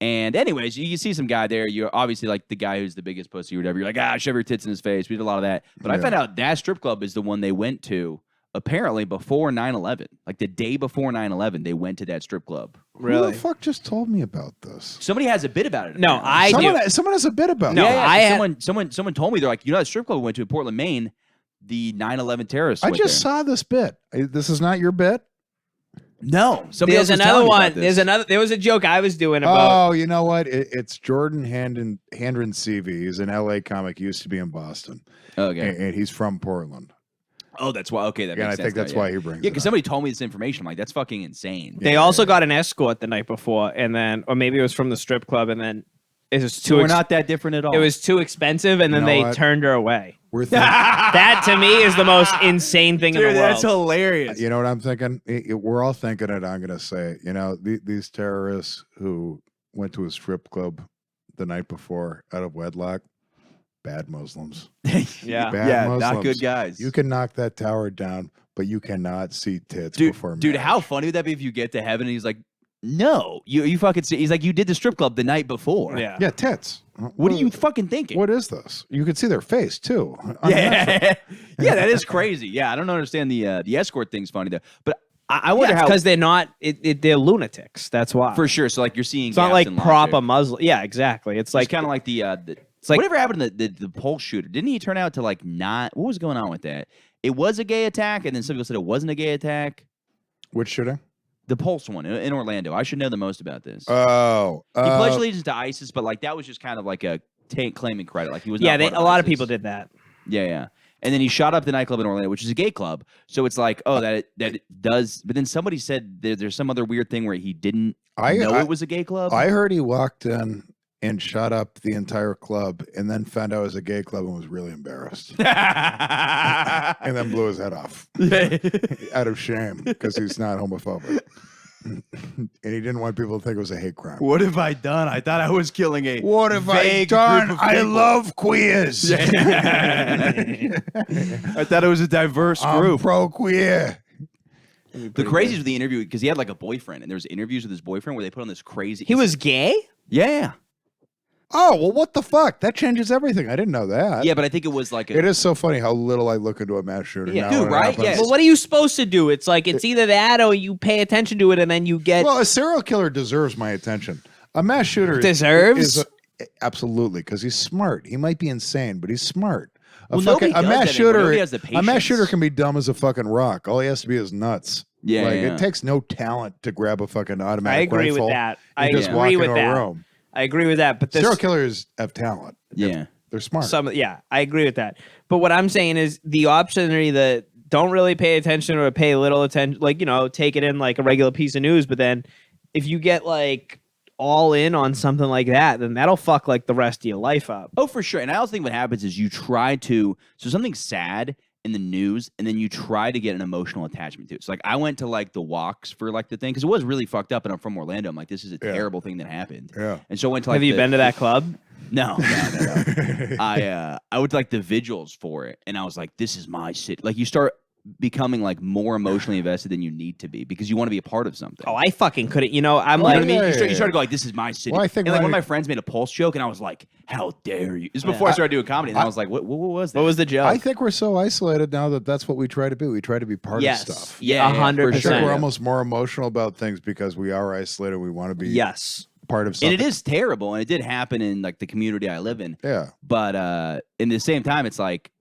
[SPEAKER 4] And anyways, you see some guy there. You're obviously like the guy who's the biggest pussy or whatever. You're like shove your tits in his face. We did a lot of that. But I
[SPEAKER 6] Yeah.
[SPEAKER 4] found out that strip club is the one they went to apparently before 9/11. Like the day before 9/11, they went to that strip club.
[SPEAKER 6] Who
[SPEAKER 5] Really?
[SPEAKER 6] the fuck just told me about this?
[SPEAKER 4] Somebody has a bit about it.
[SPEAKER 5] No,
[SPEAKER 4] apparently.
[SPEAKER 5] I do.
[SPEAKER 6] Someone has a bit about
[SPEAKER 5] No,
[SPEAKER 6] it.
[SPEAKER 4] Yeah,
[SPEAKER 5] I had-
[SPEAKER 4] someone told me they're like, that strip club we went to in Portland, Maine, the 9/11 terrorists.
[SPEAKER 6] I
[SPEAKER 4] went
[SPEAKER 6] just
[SPEAKER 4] there.
[SPEAKER 6] saw this bit. This is not your bit.
[SPEAKER 4] No, somebody
[SPEAKER 5] There's
[SPEAKER 4] else was
[SPEAKER 5] another
[SPEAKER 4] telling me about
[SPEAKER 5] one.
[SPEAKER 4] this.
[SPEAKER 5] There's another. There was a joke I was doing about.
[SPEAKER 6] Oh, you know what? It's Jordan Handren CV. He's an LA comic. He used to be in Boston,
[SPEAKER 4] Okay.
[SPEAKER 6] and he's from Portland.
[SPEAKER 4] Oh, that's why. Okay, that
[SPEAKER 6] And
[SPEAKER 4] makes
[SPEAKER 6] I
[SPEAKER 4] sense.
[SPEAKER 6] think that's
[SPEAKER 4] now,
[SPEAKER 6] why
[SPEAKER 4] yeah.
[SPEAKER 6] he brings
[SPEAKER 4] Yeah,
[SPEAKER 6] it
[SPEAKER 4] because
[SPEAKER 6] up.
[SPEAKER 4] somebody told me this information. I'm like, that's fucking insane.
[SPEAKER 5] They also got an escort the night before, and then, or maybe it was from the strip club, and then it was
[SPEAKER 4] So
[SPEAKER 5] too.
[SPEAKER 4] we're not that different at all.
[SPEAKER 5] It was too expensive, and then
[SPEAKER 6] know
[SPEAKER 5] they
[SPEAKER 6] what?
[SPEAKER 5] turned her away.
[SPEAKER 6] We're thinking,
[SPEAKER 5] That to me is the most insane thing in the
[SPEAKER 4] Dude,
[SPEAKER 5] world.
[SPEAKER 4] that's hilarious.
[SPEAKER 6] you know what I'm thinking? We're all thinking it. I'm going to say it. You know, these terrorists who went to a strip club the night before out of wedlock, bad Muslims.
[SPEAKER 5] Yeah.
[SPEAKER 6] Bad
[SPEAKER 4] yeah,
[SPEAKER 6] Muslims.
[SPEAKER 4] not good guys.
[SPEAKER 6] You can knock that tower down, but you cannot see tits
[SPEAKER 4] dude,
[SPEAKER 6] before
[SPEAKER 4] dude,
[SPEAKER 6] marriage.
[SPEAKER 4] how funny would that be if you get to heaven and he's like, No, you fucking. He's like, you did the strip club the night before.
[SPEAKER 5] Yeah.
[SPEAKER 6] Yeah, tits.
[SPEAKER 4] What are you fucking thinking?
[SPEAKER 6] What is this? You could see their face too.
[SPEAKER 4] Yeah, yeah, that is crazy. Yeah, I don't understand the escort thing's funny though, but I wonder how
[SPEAKER 5] because they're not. They're lunatics. That's why.
[SPEAKER 4] for sure. So like you're seeing,
[SPEAKER 5] It's not
[SPEAKER 4] gaps
[SPEAKER 5] like
[SPEAKER 4] in
[SPEAKER 5] proper
[SPEAKER 4] logic.
[SPEAKER 5] Muslim. Yeah, exactly. It's
[SPEAKER 4] It's
[SPEAKER 5] like
[SPEAKER 4] kind of like the
[SPEAKER 5] it's like
[SPEAKER 4] whatever happened to the Pulse shooter. Didn't he turn out to like not? What was going on with that? It was a gay attack, and then some people said it wasn't a gay attack.
[SPEAKER 6] Which shooting?
[SPEAKER 4] The Pulse one in Orlando. I should know the most about this.
[SPEAKER 6] Oh,
[SPEAKER 4] He pledged allegiance to ISIS, but like that was just kind of like a claiming credit. Like he was.
[SPEAKER 5] yeah.
[SPEAKER 4] Not part
[SPEAKER 5] A lot of
[SPEAKER 4] ISIS.
[SPEAKER 5] people did that.
[SPEAKER 4] Yeah. And then he shot up the nightclub in Orlando, which is a gay club. So it's like, oh, that it does. But then somebody said there's some other weird thing where he didn't know it was a gay club.
[SPEAKER 6] I heard he walked in and shot up the entire club, and then found out it was a gay club and was really embarrassed, and then blew his head off out of shame because he's not homophobic. And he didn't want people to think it was a hate crime.
[SPEAKER 4] What have I done? I thought I was killing a
[SPEAKER 6] What have I
[SPEAKER 4] vague
[SPEAKER 6] done?
[SPEAKER 4] group of
[SPEAKER 6] I
[SPEAKER 4] people.
[SPEAKER 6] love queers.
[SPEAKER 4] I thought it was a diverse
[SPEAKER 6] I'm
[SPEAKER 4] group.
[SPEAKER 6] pro queer.
[SPEAKER 4] The craziest was the interview because he had like a boyfriend, and there was interviews with his boyfriend where they put on this crazy.
[SPEAKER 5] He was gay.
[SPEAKER 4] Yeah,
[SPEAKER 6] Oh, well, what the fuck? That changes everything. I didn't know that.
[SPEAKER 4] yeah, but I think it was like
[SPEAKER 6] It is so funny how little I look into a mass shooter.
[SPEAKER 5] Yeah.
[SPEAKER 6] now
[SPEAKER 4] Dude,
[SPEAKER 6] when it
[SPEAKER 4] right?
[SPEAKER 6] happens.
[SPEAKER 4] Yes.
[SPEAKER 5] Well, what are you supposed to do? It's like it's either that or you pay attention to it and then you get
[SPEAKER 6] Well, a serial killer deserves my attention. A mass shooter
[SPEAKER 5] Deserves?
[SPEAKER 6] Absolutely, because he's smart. He might be insane, but he's smart.
[SPEAKER 4] Well, nobody does that anymore. Nobody has the
[SPEAKER 6] a mass shooter
[SPEAKER 4] patience.
[SPEAKER 6] can be dumb as a fucking rock. All he has to be is nuts.
[SPEAKER 4] Yeah,
[SPEAKER 6] like
[SPEAKER 4] yeah.
[SPEAKER 6] it takes no talent to grab a fucking automatic
[SPEAKER 5] I agree
[SPEAKER 6] rifle
[SPEAKER 5] with that.
[SPEAKER 6] and
[SPEAKER 5] I
[SPEAKER 6] just walk
[SPEAKER 5] agree with
[SPEAKER 6] into a
[SPEAKER 5] that.
[SPEAKER 6] room.
[SPEAKER 5] I agree with that. But this,
[SPEAKER 6] Serial killers have talent.
[SPEAKER 4] yeah.
[SPEAKER 6] They're smart.
[SPEAKER 5] yeah, I agree with that. But what I'm saying is the option that don't really pay attention or pay little attention, like, take it in like a regular piece of news. But then if you get like all in on something like that, then that'll fuck like the rest of your life up.
[SPEAKER 4] Oh, for sure. And I also think what happens is you try to something's sad in the news, and then you try to get an emotional attachment to it. So like I went to like the walks for like the thing because it was really fucked up, and I'm from Orlando. I'm like, this is a terrible thing that happened.
[SPEAKER 6] Yeah.
[SPEAKER 4] And so I went to like
[SPEAKER 5] Have you been to that club?
[SPEAKER 4] No. I went to like the vigils for it, and I was like, this is my city. Like you start becoming like more emotionally invested than you need to be because you want to be a part of something.
[SPEAKER 5] Oh, I fucking couldn't. I'm
[SPEAKER 4] You know
[SPEAKER 5] like,
[SPEAKER 4] what I mean?
[SPEAKER 6] Yeah,
[SPEAKER 4] You start to go like, this is my city.
[SPEAKER 6] Well, I think
[SPEAKER 4] and like
[SPEAKER 6] when
[SPEAKER 4] one of
[SPEAKER 6] I-
[SPEAKER 4] my friends made a Pulse joke, and I was like, how dare you? This is before I started doing comedy, and I was like, what was that?
[SPEAKER 5] what was the joke?
[SPEAKER 6] I think we're so isolated now that that's what we try to be. We try to be part
[SPEAKER 5] yes.
[SPEAKER 6] of stuff.
[SPEAKER 5] Yeah,
[SPEAKER 4] for
[SPEAKER 5] 100%.
[SPEAKER 6] I think
[SPEAKER 4] sure.
[SPEAKER 6] we're almost more emotional about things because we are isolated. We want to be
[SPEAKER 5] Yes.
[SPEAKER 6] part of something.
[SPEAKER 4] And it is terrible, and it did happen in like the community I live in.
[SPEAKER 6] Yeah.
[SPEAKER 4] But in the same time, it's like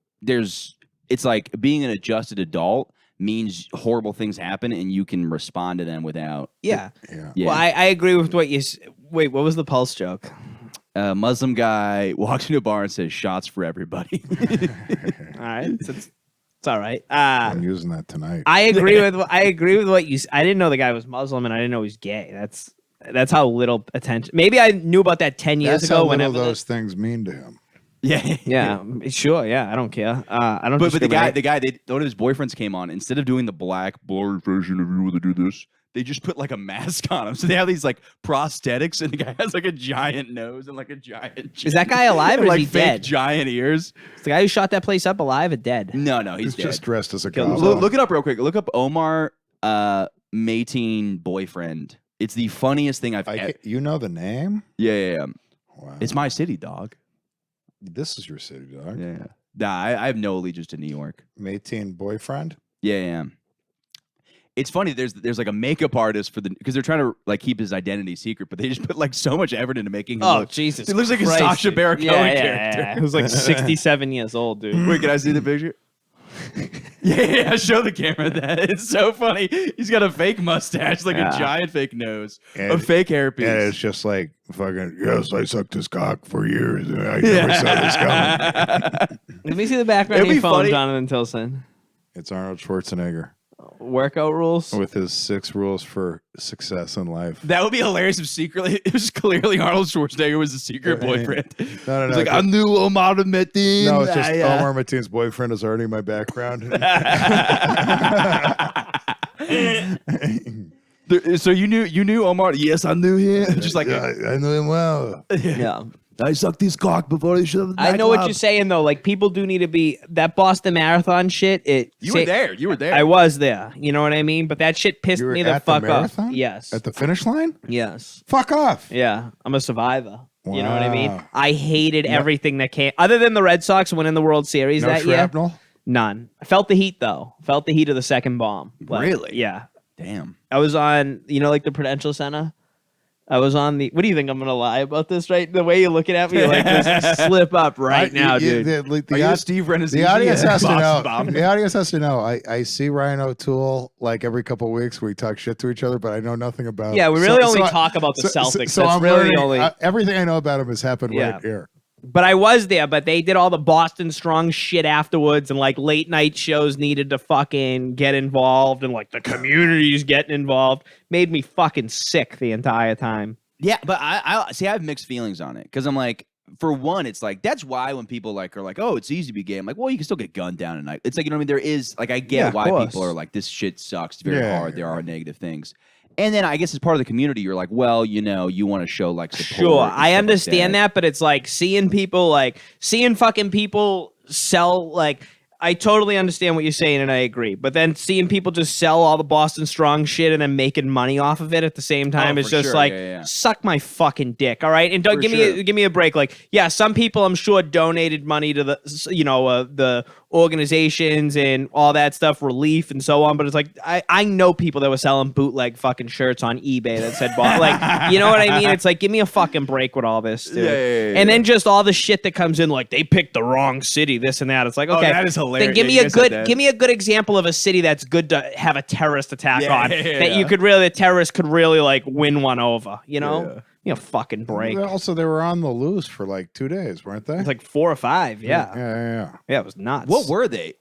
[SPEAKER 4] it's like being an adjusted adult means horrible things happen, and you can respond to them without.
[SPEAKER 5] Yeah.
[SPEAKER 6] Yeah.
[SPEAKER 4] Yeah.
[SPEAKER 5] Well, I agree with what you. Wait, what was the Pulse joke?
[SPEAKER 4] A Muslim guy walks into a bar and says, "Shots for everybody."
[SPEAKER 5] All right, it's all right.
[SPEAKER 6] I'm using that tonight.
[SPEAKER 5] I agree with what you. I didn't know the guy was Muslim, and I didn't know he was gay. That's how little attention. Maybe I knew about that 10 years
[SPEAKER 6] That's
[SPEAKER 5] ago.
[SPEAKER 6] how little
[SPEAKER 5] Whenever
[SPEAKER 6] those things mean to him.
[SPEAKER 4] yeah.
[SPEAKER 5] yeah, sure. Yeah, I don't care. I don't.
[SPEAKER 4] But the guy,
[SPEAKER 5] discriminate.
[SPEAKER 4] one of his boyfriends came on. Instead of doing the black blurry version of you want to do this, they just put like a mask on him. So they have these like prosthetics, and the guy has like a giant nose and like a giant.
[SPEAKER 5] Is that guy alive or
[SPEAKER 4] and,
[SPEAKER 5] is
[SPEAKER 4] like
[SPEAKER 5] he
[SPEAKER 4] fake
[SPEAKER 5] dead?
[SPEAKER 4] giant ears?
[SPEAKER 5] Is the guy who shot that place up alive or dead?
[SPEAKER 4] No, he's
[SPEAKER 6] He's
[SPEAKER 4] dead.
[SPEAKER 6] just dressed as a
[SPEAKER 5] Kill him.
[SPEAKER 6] cowboy.
[SPEAKER 4] Look it up real quick. Look up Omar Mateen boyfriend. It's the funniest thing I've ever.
[SPEAKER 6] You know the name?
[SPEAKER 4] Yeah.
[SPEAKER 6] Wow.
[SPEAKER 4] It's my city, dog.
[SPEAKER 6] This is your city, dog.
[SPEAKER 4] Yeah. Nah, I have no allegiance to New York.
[SPEAKER 6] Mateen boyfriend?
[SPEAKER 4] Yeah. It's funny. There's like a makeup artist because they're trying to like keep his identity secret, but they just put like so much effort into making him
[SPEAKER 5] Oh
[SPEAKER 4] look.
[SPEAKER 5] Jesus!
[SPEAKER 4] He looks like a
[SPEAKER 5] Christ,
[SPEAKER 4] Sacha
[SPEAKER 5] dude.
[SPEAKER 4] Baron Cohen character.
[SPEAKER 5] Yeah. Who's like 67 years old, dude.
[SPEAKER 4] Wait, can I see the picture? Yeah, show the camera that. It's so funny. He's got a fake mustache, like a giant fake nose, a fake hairpiece.
[SPEAKER 6] And it's just like fucking, yes, I sucked his cock for years and I never saw this coming.
[SPEAKER 5] Let me see the background
[SPEAKER 4] It'd
[SPEAKER 5] of
[SPEAKER 4] be
[SPEAKER 5] your phone,
[SPEAKER 4] funny-
[SPEAKER 5] Jonathan Tilson.
[SPEAKER 6] It's Arnold Schwarzenegger
[SPEAKER 5] Workout rules.
[SPEAKER 6] with his 6 rules for success in life.
[SPEAKER 4] That would be hilarious if secretly it was clearly Arnold Schwarzenegger was the secret boyfriend.
[SPEAKER 6] No.
[SPEAKER 4] He's like, I knew Omar Mateen.
[SPEAKER 6] No, it's just Omar Mateen's boyfriend is already in my background.
[SPEAKER 4] So you knew Omar? Yes, I knew him. Just like
[SPEAKER 6] I knew him well.
[SPEAKER 5] Yeah.
[SPEAKER 4] I sucked his cock before they showed the
[SPEAKER 5] I know what you're saying though. Like people do need to be that Boston Marathon shit.
[SPEAKER 4] You were there. You were there.
[SPEAKER 5] I was there. You know what I mean? But that shit pissed
[SPEAKER 6] You were
[SPEAKER 5] me the
[SPEAKER 6] at
[SPEAKER 5] fuck
[SPEAKER 6] the marathon?
[SPEAKER 5] off. Yes.
[SPEAKER 6] At the finish line?
[SPEAKER 5] Yes.
[SPEAKER 6] Fuck off.
[SPEAKER 5] Yeah. I'm a survivor. You know what I mean?
[SPEAKER 6] Wow.
[SPEAKER 5] I hated everything that came other than the Red Sox winning the World Series
[SPEAKER 6] No
[SPEAKER 5] that
[SPEAKER 6] shrapnel?
[SPEAKER 5] year. None. I felt the heat though. Felt the heat of the second bomb.
[SPEAKER 4] Really?
[SPEAKER 5] Yeah.
[SPEAKER 4] Damn.
[SPEAKER 5] I was on, like the Prudential Center. I was on the. What do you think? I'm gonna lie about this, right? The way you're looking at me, you're like just slip up right now, dude.
[SPEAKER 4] Are you Steve Renazizi?
[SPEAKER 6] The audience has to know.
[SPEAKER 4] Bomb?
[SPEAKER 6] The audience has to know. I see Ryan O'Toole like every couple of weeks. We talk shit to each other, but I know nothing about.
[SPEAKER 5] Yeah, we
[SPEAKER 6] him.
[SPEAKER 5] really only talk about the Celtics.
[SPEAKER 6] So
[SPEAKER 5] That's
[SPEAKER 6] I'm
[SPEAKER 5] really
[SPEAKER 6] learning,
[SPEAKER 5] only.
[SPEAKER 6] everything I know about him has happened
[SPEAKER 5] Yeah.
[SPEAKER 6] right here.
[SPEAKER 5] But I was there, but they did all the Boston Strong shit afterwards, and like late night shows needed to fucking get involved, and like the community's getting involved. Made me fucking sick the entire time.
[SPEAKER 4] Yeah, but I see. I have mixed feelings on it because I'm like, for one, it's like that's why when people like are like, oh, it's easy to be gay. I'm like, well, you can still get gunned down at night. It's like, you know what I mean? There is like, I get
[SPEAKER 5] Yeah, of
[SPEAKER 4] why
[SPEAKER 5] course.
[SPEAKER 4] people are like, this shit sucks. It's very
[SPEAKER 6] Yeah,
[SPEAKER 4] hard. There
[SPEAKER 6] yeah.
[SPEAKER 4] are negative things. And then I guess as part of the community, you're like, well, you want to show like support.
[SPEAKER 5] Sure,
[SPEAKER 4] and
[SPEAKER 5] I
[SPEAKER 4] stuff
[SPEAKER 5] understand
[SPEAKER 4] like
[SPEAKER 5] that, but it's like seeing fucking people sell like. I totally understand what you're saying, and I agree. But then seeing people just sell all the Boston Strong shit and then making money off of it at the same time is
[SPEAKER 4] for
[SPEAKER 5] just
[SPEAKER 4] sure.
[SPEAKER 5] like,
[SPEAKER 4] Yeah.
[SPEAKER 5] suck my fucking dick, all right? And don't
[SPEAKER 4] For
[SPEAKER 5] give
[SPEAKER 4] sure.
[SPEAKER 5] me a break. Like, yeah, some people I'm sure donated money to the organizations and all that stuff, relief and so on. But it's like I know people that were selling bootleg fucking shirts on eBay that said like, you know what I mean? It's like, give me a fucking break with all this, dude.
[SPEAKER 4] Yeah.
[SPEAKER 5] And then just all the shit that comes in, like they picked the wrong city, this and that. It's like, okay,
[SPEAKER 4] that is hilarious.
[SPEAKER 5] then give me
[SPEAKER 4] Yeah,
[SPEAKER 5] a
[SPEAKER 4] you guys said
[SPEAKER 5] good
[SPEAKER 4] that.
[SPEAKER 5] give me a good example of a city that's good to have a terrorist attack on that you
[SPEAKER 4] Yeah.
[SPEAKER 5] could really, the terrorists could really like win one over, you know?
[SPEAKER 4] Yeah.
[SPEAKER 5] You know, fucking break.
[SPEAKER 6] Also, they were on the loose for like 2 days, weren't they?
[SPEAKER 5] It's like 4 or 5, yeah.
[SPEAKER 6] Yeah.
[SPEAKER 5] It was nuts.
[SPEAKER 4] What were they?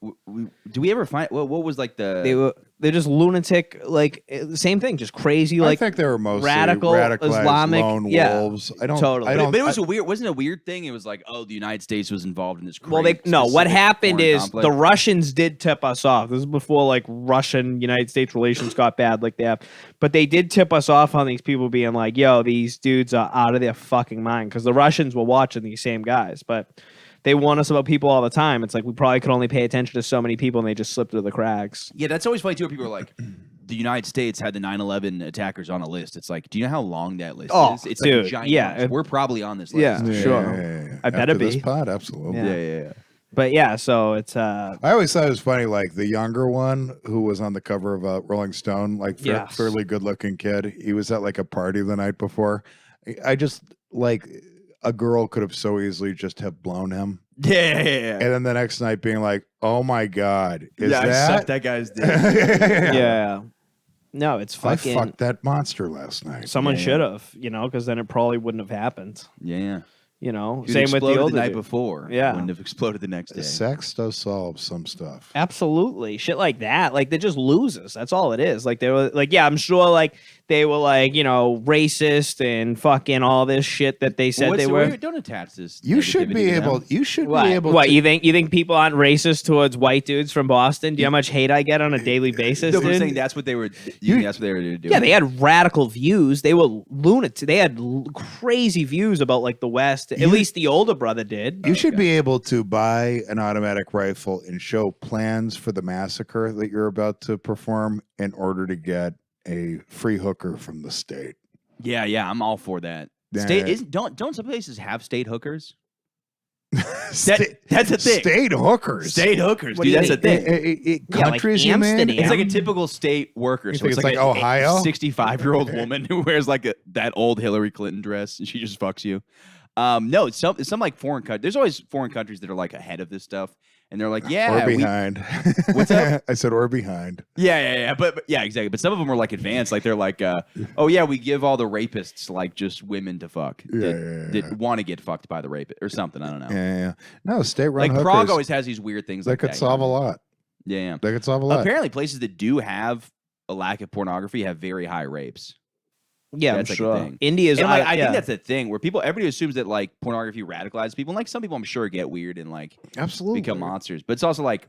[SPEAKER 4] Do we ever find what was like the?
[SPEAKER 5] They're just lunatic, like the same thing, just crazy,
[SPEAKER 6] I
[SPEAKER 5] like
[SPEAKER 6] think they were mostly
[SPEAKER 5] radicalized
[SPEAKER 6] Islamic lone
[SPEAKER 5] yeah,
[SPEAKER 6] wolves. I don't.
[SPEAKER 5] totally.
[SPEAKER 6] I
[SPEAKER 4] But
[SPEAKER 6] don't.
[SPEAKER 4] it was a weird. Wasn't it a weird thing? It was like, oh, the United States was involved in this.
[SPEAKER 5] Well, what happened
[SPEAKER 4] foreign
[SPEAKER 5] is
[SPEAKER 4] conflict.
[SPEAKER 5] the Russians did tip us off. This is before like Russian United States relations got bad like they have. But they did tip us off on these people being like, yo, these dudes are out of their fucking mind. Because the Russians were watching these same guys. But they warn us about people all the time. It's like we probably could only pay attention to so many people and they just slipped through the cracks.
[SPEAKER 4] Yeah, that's always funny too. Where people are like, the United States had the 9/11 attackers on a list. It's like, do you know how long that list
[SPEAKER 5] Oh,
[SPEAKER 4] is? It's
[SPEAKER 5] dude,
[SPEAKER 4] like a giant
[SPEAKER 5] yeah,
[SPEAKER 4] list. We're probably on this list.
[SPEAKER 5] Yeah. Sure.
[SPEAKER 6] Yeah.
[SPEAKER 5] I better
[SPEAKER 6] After this
[SPEAKER 5] be.
[SPEAKER 6] pod, absolutely.
[SPEAKER 5] Yeah. But yeah, so it's
[SPEAKER 6] I always thought it was funny, like the younger one who was on the cover of Rolling Stone, like
[SPEAKER 5] Yes.
[SPEAKER 6] fairly good-looking kid. He was at like a party the night before. I just like a girl could have so easily just have blown him,
[SPEAKER 4] Yeah.
[SPEAKER 6] and then the next night being like, "Oh my god, is
[SPEAKER 4] I
[SPEAKER 6] that?"
[SPEAKER 4] sucked that guy's dick.
[SPEAKER 5] yeah. No, it's
[SPEAKER 6] I
[SPEAKER 5] fucking.
[SPEAKER 6] fucked that monster last night.
[SPEAKER 5] Someone
[SPEAKER 4] Yeah.
[SPEAKER 5] should have, because then it probably wouldn't have happened.
[SPEAKER 4] Yeah.
[SPEAKER 5] Same
[SPEAKER 4] It
[SPEAKER 5] with the
[SPEAKER 4] exploded
[SPEAKER 5] older
[SPEAKER 4] night
[SPEAKER 5] dude.
[SPEAKER 4] before.
[SPEAKER 5] Yeah.
[SPEAKER 4] Wouldn't have exploded the next day.
[SPEAKER 6] Sex does solve some stuff.
[SPEAKER 5] Absolutely, shit like that. Like they're just losers. That's all it is. Like they were like, yeah, I'm sure like they were like, racist and fucking all this shit that they said they were.
[SPEAKER 4] Don't attach this.
[SPEAKER 6] You should
[SPEAKER 4] negativity
[SPEAKER 6] be
[SPEAKER 4] to them.
[SPEAKER 6] able. You should
[SPEAKER 5] What?
[SPEAKER 6] be able.
[SPEAKER 5] What
[SPEAKER 6] to,
[SPEAKER 5] you think people aren't racist towards white dudes from Boston? Do you know how much hate I get on a daily basis,
[SPEAKER 4] No, but I'm
[SPEAKER 5] dude?
[SPEAKER 4] saying that's what they were. You think that's what they were doing.
[SPEAKER 5] Yeah, they had radical views. They were lunatic. They had crazy views about like the West. At least the older brother did.
[SPEAKER 6] You should be able to buy an automatic rifle and show plans for the massacre that you're about to perform in order to get a free hooker from the state.
[SPEAKER 4] Yeah. I'm all for that.
[SPEAKER 6] Yeah.
[SPEAKER 4] State isn't. Don't some places have state hookers?
[SPEAKER 6] Sta-
[SPEAKER 4] That's a thing.
[SPEAKER 6] State hookers.
[SPEAKER 4] State hookers,
[SPEAKER 5] What do
[SPEAKER 4] dude.
[SPEAKER 5] you
[SPEAKER 4] That's a
[SPEAKER 5] mean?
[SPEAKER 4] thing.
[SPEAKER 5] Yeah, like
[SPEAKER 6] Countries, you mean?
[SPEAKER 5] Amsterdam.
[SPEAKER 4] It's like a typical state worker.
[SPEAKER 6] You
[SPEAKER 4] So
[SPEAKER 6] think
[SPEAKER 4] it's
[SPEAKER 6] it's
[SPEAKER 4] like
[SPEAKER 6] like Ohio?
[SPEAKER 4] 65-year-old woman who wears like that old Hillary Clinton dress and she just fucks you. No, it's some like foreign countries. There's always foreign countries that are like ahead of this stuff, and they're like, yeah,
[SPEAKER 6] or behind.
[SPEAKER 4] What's that?
[SPEAKER 6] I said or behind.
[SPEAKER 4] yeah, but yeah, exactly. But some of them are like advanced, like they're like, oh yeah, we give all the rapists like just women to fuck that want to get fucked by the rapist or something. I don't know.
[SPEAKER 6] Yeah. No, state-run
[SPEAKER 4] Like
[SPEAKER 6] hookers.
[SPEAKER 4] Prague always has these weird things.
[SPEAKER 6] That
[SPEAKER 4] like
[SPEAKER 6] could
[SPEAKER 4] that,
[SPEAKER 6] solve a lot.
[SPEAKER 4] Yeah.
[SPEAKER 6] That could solve a lot.
[SPEAKER 4] Apparently, places that do have a lack of pornography have very high rapes.
[SPEAKER 5] Yeah,
[SPEAKER 4] That's
[SPEAKER 5] I'm
[SPEAKER 4] like a
[SPEAKER 5] sure.
[SPEAKER 4] thing.
[SPEAKER 5] India's.
[SPEAKER 4] And like, I
[SPEAKER 5] yeah.
[SPEAKER 4] think that's the thing where everybody assumes that like pornography radicalizes people. And like some people, I'm sure, get weird and like
[SPEAKER 6] Absolutely.
[SPEAKER 4] become monsters. But it's also like,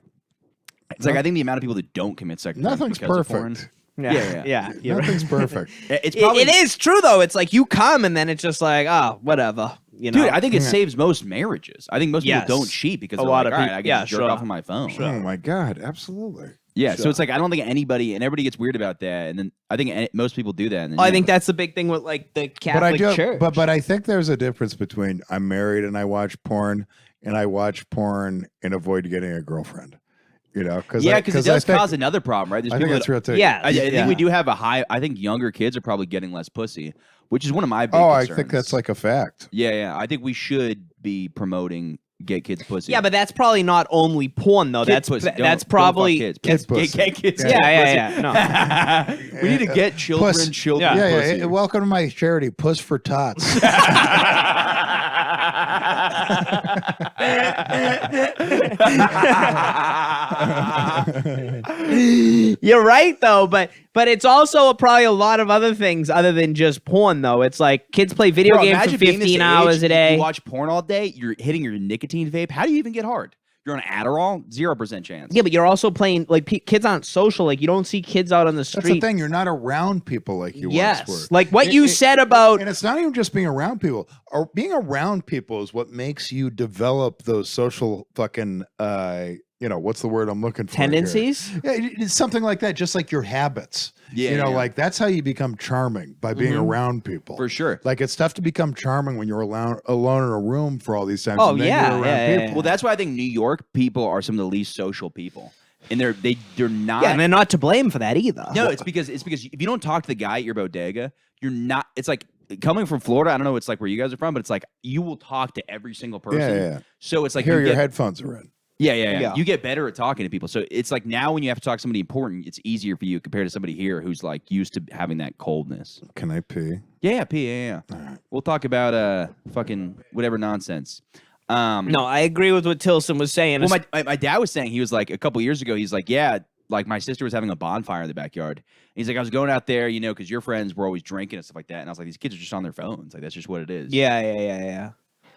[SPEAKER 4] it's like I think the amount of people that don't commit sex crimes
[SPEAKER 6] Nothing's
[SPEAKER 4] because of porn.
[SPEAKER 6] perfect.
[SPEAKER 5] Yeah. You're right.
[SPEAKER 6] Nothing's perfect.
[SPEAKER 4] It's probably
[SPEAKER 5] It is true though. It's like you come and then it's just like, whatever. You know,
[SPEAKER 4] Dude, I think it saves most marriages. I think most people
[SPEAKER 5] Yes.
[SPEAKER 4] don't cheat because
[SPEAKER 5] A
[SPEAKER 4] they're
[SPEAKER 5] lot
[SPEAKER 4] like,
[SPEAKER 5] of
[SPEAKER 4] all right,
[SPEAKER 5] people-
[SPEAKER 4] I can
[SPEAKER 5] yeah,
[SPEAKER 4] just jerk
[SPEAKER 5] sure.
[SPEAKER 4] off on my phone.
[SPEAKER 6] Oh my God, absolutely.
[SPEAKER 4] Yeah, so it's like I don't think anybody and everybody gets weird about that, and then I think most people do that. And then,
[SPEAKER 5] I think that's the big thing with like the Catholic Church.
[SPEAKER 6] But I think there's a difference between I'm married and I watch porn, and I watch porn and avoid getting a girlfriend. You know, because
[SPEAKER 4] it does cause another problem, right? There's
[SPEAKER 6] I
[SPEAKER 4] people
[SPEAKER 6] think that's
[SPEAKER 4] that,
[SPEAKER 6] real too.
[SPEAKER 5] yeah,
[SPEAKER 4] I think we do have a high. I think younger kids are probably getting less pussy, which is one of my big
[SPEAKER 6] Oh,
[SPEAKER 4] concerns.
[SPEAKER 6] I think that's like a fact.
[SPEAKER 4] Yeah. I think we should be promoting get kids pussy.
[SPEAKER 5] Yeah, but that's probably not only porn though.
[SPEAKER 4] Kid
[SPEAKER 5] That's
[SPEAKER 4] pussy. Don't
[SPEAKER 5] that's
[SPEAKER 4] fuck
[SPEAKER 5] probably
[SPEAKER 4] kids.
[SPEAKER 6] Kid pussy.
[SPEAKER 4] Get kids.
[SPEAKER 5] Yeah. No.
[SPEAKER 4] We need to get children.
[SPEAKER 6] Puss.
[SPEAKER 4] Children.
[SPEAKER 5] Yeah.
[SPEAKER 6] Yeah,
[SPEAKER 4] pussy.
[SPEAKER 6] welcome to my charity, Puss for Tots.
[SPEAKER 5] You're right though, but it's also probably a lot of other things other than just porn though. It's like kids play video
[SPEAKER 4] Bro,
[SPEAKER 5] games
[SPEAKER 4] imagine
[SPEAKER 5] for
[SPEAKER 4] being this
[SPEAKER 5] 15 hours
[SPEAKER 4] age,
[SPEAKER 5] a day.
[SPEAKER 4] You watch porn all day. You're hitting your nicotine vape. How do you even get hard? You're on Adderall. 0% chance.
[SPEAKER 5] Yeah, but you're also playing like kids aren't social. Like you don't see kids out on the street.
[SPEAKER 6] That's the thing. You're not around people like you
[SPEAKER 5] Yes,
[SPEAKER 6] once were.
[SPEAKER 5] like what you said about
[SPEAKER 6] And it's not even just being around people. Or being around people is what makes you develop those social fucking what's the word I'm looking for? here?
[SPEAKER 5] tendencies.
[SPEAKER 6] Yeah, it's something like that, just like your habits.
[SPEAKER 4] Yeah.
[SPEAKER 6] Like that's how you become charming, by being around people.
[SPEAKER 4] For sure.
[SPEAKER 6] Like it's tough to become charming when you're alone in a room for all these times.
[SPEAKER 5] Oh,
[SPEAKER 6] and then
[SPEAKER 5] yeah,
[SPEAKER 6] you're around
[SPEAKER 5] yeah,
[SPEAKER 6] people.
[SPEAKER 4] Well, that's why I think New York people are some of the least social people, and they're not.
[SPEAKER 5] Yeah, and they're not to blame for that either.
[SPEAKER 4] No, it's because if you don't talk to the guy at your bodega, you're not. It's like coming from Florida. I don't know. It's like where you guys are from, but it's like you will talk to every single person.
[SPEAKER 6] Yeah.
[SPEAKER 4] So it's like
[SPEAKER 6] Here
[SPEAKER 4] you
[SPEAKER 6] your
[SPEAKER 4] get,
[SPEAKER 6] headphones are in.
[SPEAKER 5] Yeah.
[SPEAKER 4] You get better at talking to people. So it's like now when you have to talk to somebody important, it's easier for you compared to somebody here who's like used to having that coldness.
[SPEAKER 6] Can I pee?
[SPEAKER 4] Yeah. We'll talk about fucking whatever nonsense.
[SPEAKER 5] No, I agree with what Tillson was saying.
[SPEAKER 4] Well, my dad was saying, he was like, a couple years ago, he's like, yeah, like my sister was having a bonfire in the backyard. And he's like, I was going out there, because your friends were always drinking and stuff like that. And I was like, these kids are just on their phones. Like, that's just what it is.
[SPEAKER 5] Yeah.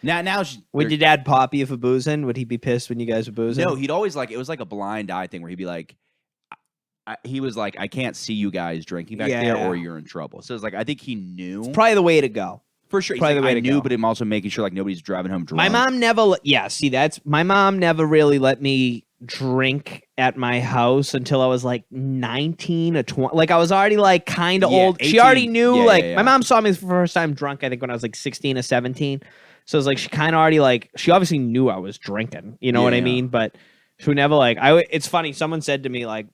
[SPEAKER 4] Now
[SPEAKER 5] Would your dad pop you for boozing? Would he be pissed when you guys were boozing?
[SPEAKER 4] no, he'd always like, it was like a blind eye thing where he'd be like, he was like, I can't see you guys drinking back there or you're in trouble. So it's like, I think he knew.
[SPEAKER 5] It's probably the way to go.
[SPEAKER 4] For sure. He's
[SPEAKER 5] probably
[SPEAKER 4] like,
[SPEAKER 5] the way
[SPEAKER 4] I
[SPEAKER 5] to
[SPEAKER 4] knew,
[SPEAKER 5] go.
[SPEAKER 4] but I'm also making sure like nobody's driving home drunk.
[SPEAKER 5] My mom never. My mom never really let me drink at my house until I was like 19 or 20. Like I was already like kind of old.
[SPEAKER 4] 18.
[SPEAKER 5] She already knew.
[SPEAKER 4] Yeah.
[SPEAKER 5] My mom saw me the first time drunk. I think when I was like 16 or 17. So it's like she kind of already like she obviously knew I was drinking. You know what I mean? But she never like It's funny. Someone said to me like.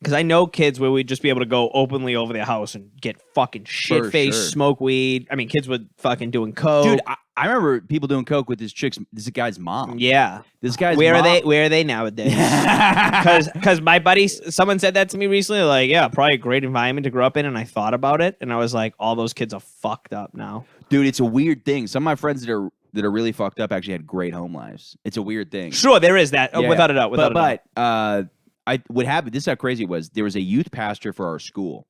[SPEAKER 5] Because I know kids where we'd just be able to go openly over their house and get fucking shit-faced,
[SPEAKER 4] sure.
[SPEAKER 5] smoke weed. I mean, kids were fucking doing coke.
[SPEAKER 4] Dude, I remember people doing coke with this guy's mom.
[SPEAKER 5] Yeah.
[SPEAKER 4] This guy's
[SPEAKER 5] Where
[SPEAKER 4] mom.
[SPEAKER 5] are they nowadays? Because my buddies, someone said that to me recently. Like, yeah, probably a great environment to grow up in. And I thought about it, and I was like, all those kids are fucked up now.
[SPEAKER 4] Dude, it's a weird thing. Some of my friends that are really fucked up actually had great home lives. It's a weird thing.
[SPEAKER 5] Sure, there is that.
[SPEAKER 4] Yeah,
[SPEAKER 5] Without a doubt. Without a doubt.
[SPEAKER 4] What happened? This is how crazy it was. There was a youth pastor for our school.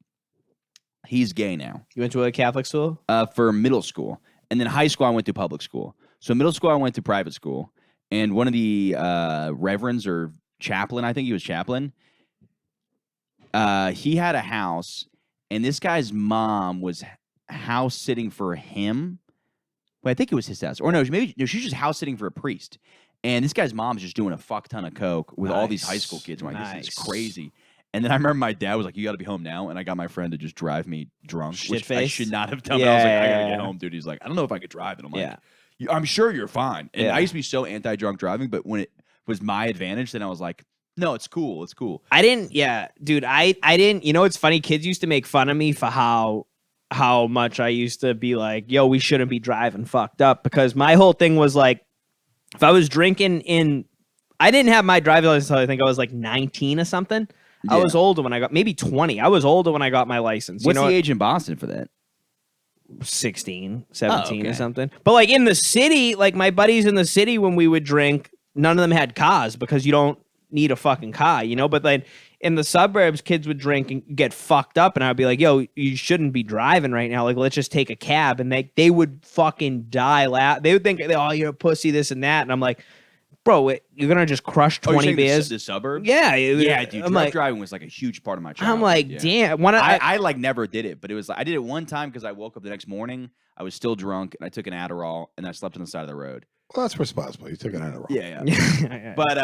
[SPEAKER 4] He's gay now.
[SPEAKER 5] You went to a Catholic school?
[SPEAKER 4] For middle school, and then high school I went to public school. So middle school I went to private school, and one of the reverends or chaplain, I think he was chaplain. He had a house, and this guy's mom was house sitting for him. But I think it was his house, or no, she's just house sitting for a priest. And this guy's mom's just doing a fuck ton of coke with all these high school kids. I'm like, this is crazy. And then I remember my dad was like, you got to be home now. And I got my friend to just drive me drunk, which I should not have done. But I was like, I got to get home, dude. He's like, I don't know if I could drive. And I'm like, I'm sure you're fine. And I used to be so anti-drunk driving, but when it was my advantage, then I was like, no, it's cool. It's cool.
[SPEAKER 5] I didn't. Yeah, dude. I didn't. You know, it's funny. Kids used to make fun of me for how much I used to be like, yo, we shouldn't be driving fucked up, because my whole thing was like, if I was drinking I didn't have my driver's license until I think I was like 19 or something. I was older when I got, maybe 20. I was older when I got my license.
[SPEAKER 4] What's the age in Boston for that?
[SPEAKER 5] 16, 17 or
[SPEAKER 4] okay.
[SPEAKER 5] something. But like in the city, like my buddies in the city, when we would drink, none of them had cars because you don't need a fucking car, But then in the suburbs, kids would drink and get fucked up, and I'd be like, yo, you shouldn't be driving right now. Like, let's just take a cab. And they would fucking die. They would think, oh, you're a pussy, this and that. And I'm like, bro, you're gonna just crush
[SPEAKER 4] Oh, you're
[SPEAKER 5] 20
[SPEAKER 4] saying
[SPEAKER 5] beers.
[SPEAKER 4] the suburb?
[SPEAKER 5] Yeah,
[SPEAKER 4] Yeah, dude.
[SPEAKER 5] I'm
[SPEAKER 4] Drunk
[SPEAKER 5] like,
[SPEAKER 4] driving was like a huge part of my childhood.
[SPEAKER 5] I'm like,
[SPEAKER 4] yeah.
[SPEAKER 5] damn.
[SPEAKER 4] I like never did it, but it was like I did it one time because I woke up the next morning. I was still drunk and I took an Adderall and I slept on the side of the road.
[SPEAKER 6] Well, that's responsible. You took it out of
[SPEAKER 4] Yeah.
[SPEAKER 5] Yeah.
[SPEAKER 4] But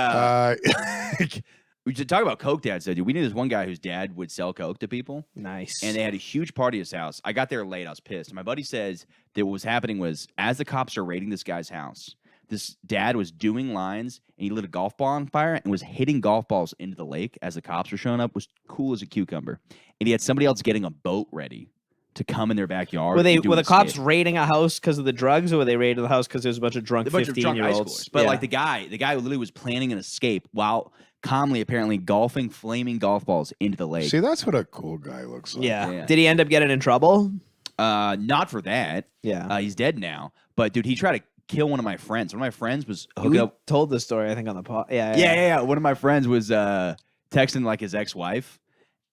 [SPEAKER 6] But
[SPEAKER 4] we should talk about Coke dads, though, dude. We knew this one guy whose dad would sell Coke to people.
[SPEAKER 5] Nice.
[SPEAKER 4] And they had a huge party at his house. I got there late. I was pissed. My buddy says that what was happening was as the cops are raiding this guy's house, this dad was doing lines and he lit a golf ball on fire and was hitting golf balls into the lake as the cops were showing up. Was cool as a cucumber. And he had somebody else getting a boat ready to come in their backyard.
[SPEAKER 5] Were
[SPEAKER 4] and do
[SPEAKER 5] the
[SPEAKER 4] a
[SPEAKER 5] cops
[SPEAKER 4] skit.
[SPEAKER 5] raiding a house because of the drugs, or were they raiding the house because there was a bunch of drunk
[SPEAKER 4] A bunch of drunk high
[SPEAKER 5] 15-year-olds?
[SPEAKER 4] schoolers. But like the guy literally was planning an escape while calmly apparently golfing flaming golf balls into the lake.
[SPEAKER 6] see, that's what a cool guy looks like.
[SPEAKER 5] Yeah.
[SPEAKER 4] Yeah.
[SPEAKER 5] Did he end up getting in trouble?
[SPEAKER 4] Not for that.
[SPEAKER 5] Yeah.
[SPEAKER 4] He's dead now. But dude, he tried to kill one of my friends. One of my friends was
[SPEAKER 5] You
[SPEAKER 4] hooking up.
[SPEAKER 5] told this story, I think, on the pod.
[SPEAKER 4] Yeah. One of my friends was texting like his ex-wife.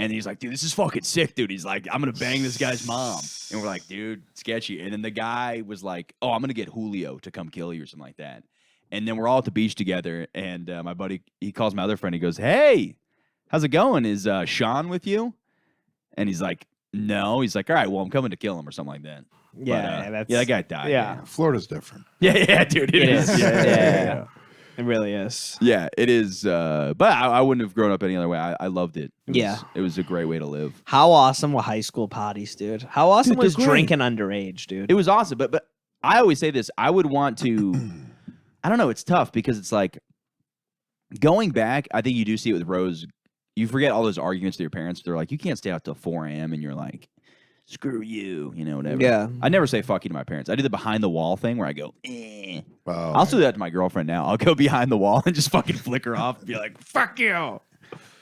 [SPEAKER 4] And he's like, dude, this is fucking sick, dude. He's like, I'm going to bang this guy's mom. And we're like, dude, sketchy. And then the guy was like, oh, I'm going to get Julio to come kill you or something like that. And then we're all at the beach together. And my buddy, he calls my other friend. He goes, hey, how's it going? Is Sean with you? And he's like, no. He's like, all right, well, I'm coming to kill him or something like that.
[SPEAKER 5] Yeah,
[SPEAKER 4] But, that guy died.
[SPEAKER 5] yeah.
[SPEAKER 6] Florida's different.
[SPEAKER 4] Yeah, dude.
[SPEAKER 5] It is.
[SPEAKER 4] Yeah.
[SPEAKER 5] It really is.
[SPEAKER 4] Yeah, it is. But I wouldn't have grown up any other way. I loved it. It was a great way to live.
[SPEAKER 5] How awesome were high school parties, dude? How awesome
[SPEAKER 4] Dude, they're
[SPEAKER 5] was
[SPEAKER 4] great.
[SPEAKER 5] drinking underage, dude?
[SPEAKER 4] It was awesome. But I always say this. I would want to. I don't know. It's tough because it's like going back. I think you do see it with Rose. You forget all those arguments with your parents. They're like, you can't stay out till 4 a.m. and you're like, screw you, whatever.
[SPEAKER 5] Yeah.
[SPEAKER 4] I never say fuck you to my parents. I do the behind the wall thing where I go, eh.
[SPEAKER 6] Oh,
[SPEAKER 4] I'll do that to my girlfriend now. I'll go behind the wall and just fucking flick her off and be like, fuck you.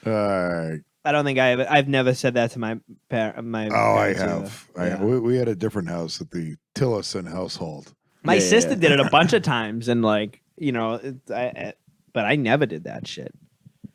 [SPEAKER 5] I don't think I've never said that to my parents.
[SPEAKER 6] I have. We had a different house at the Tillson household.
[SPEAKER 5] My sister did it a bunch of times, and like but I never did that shit.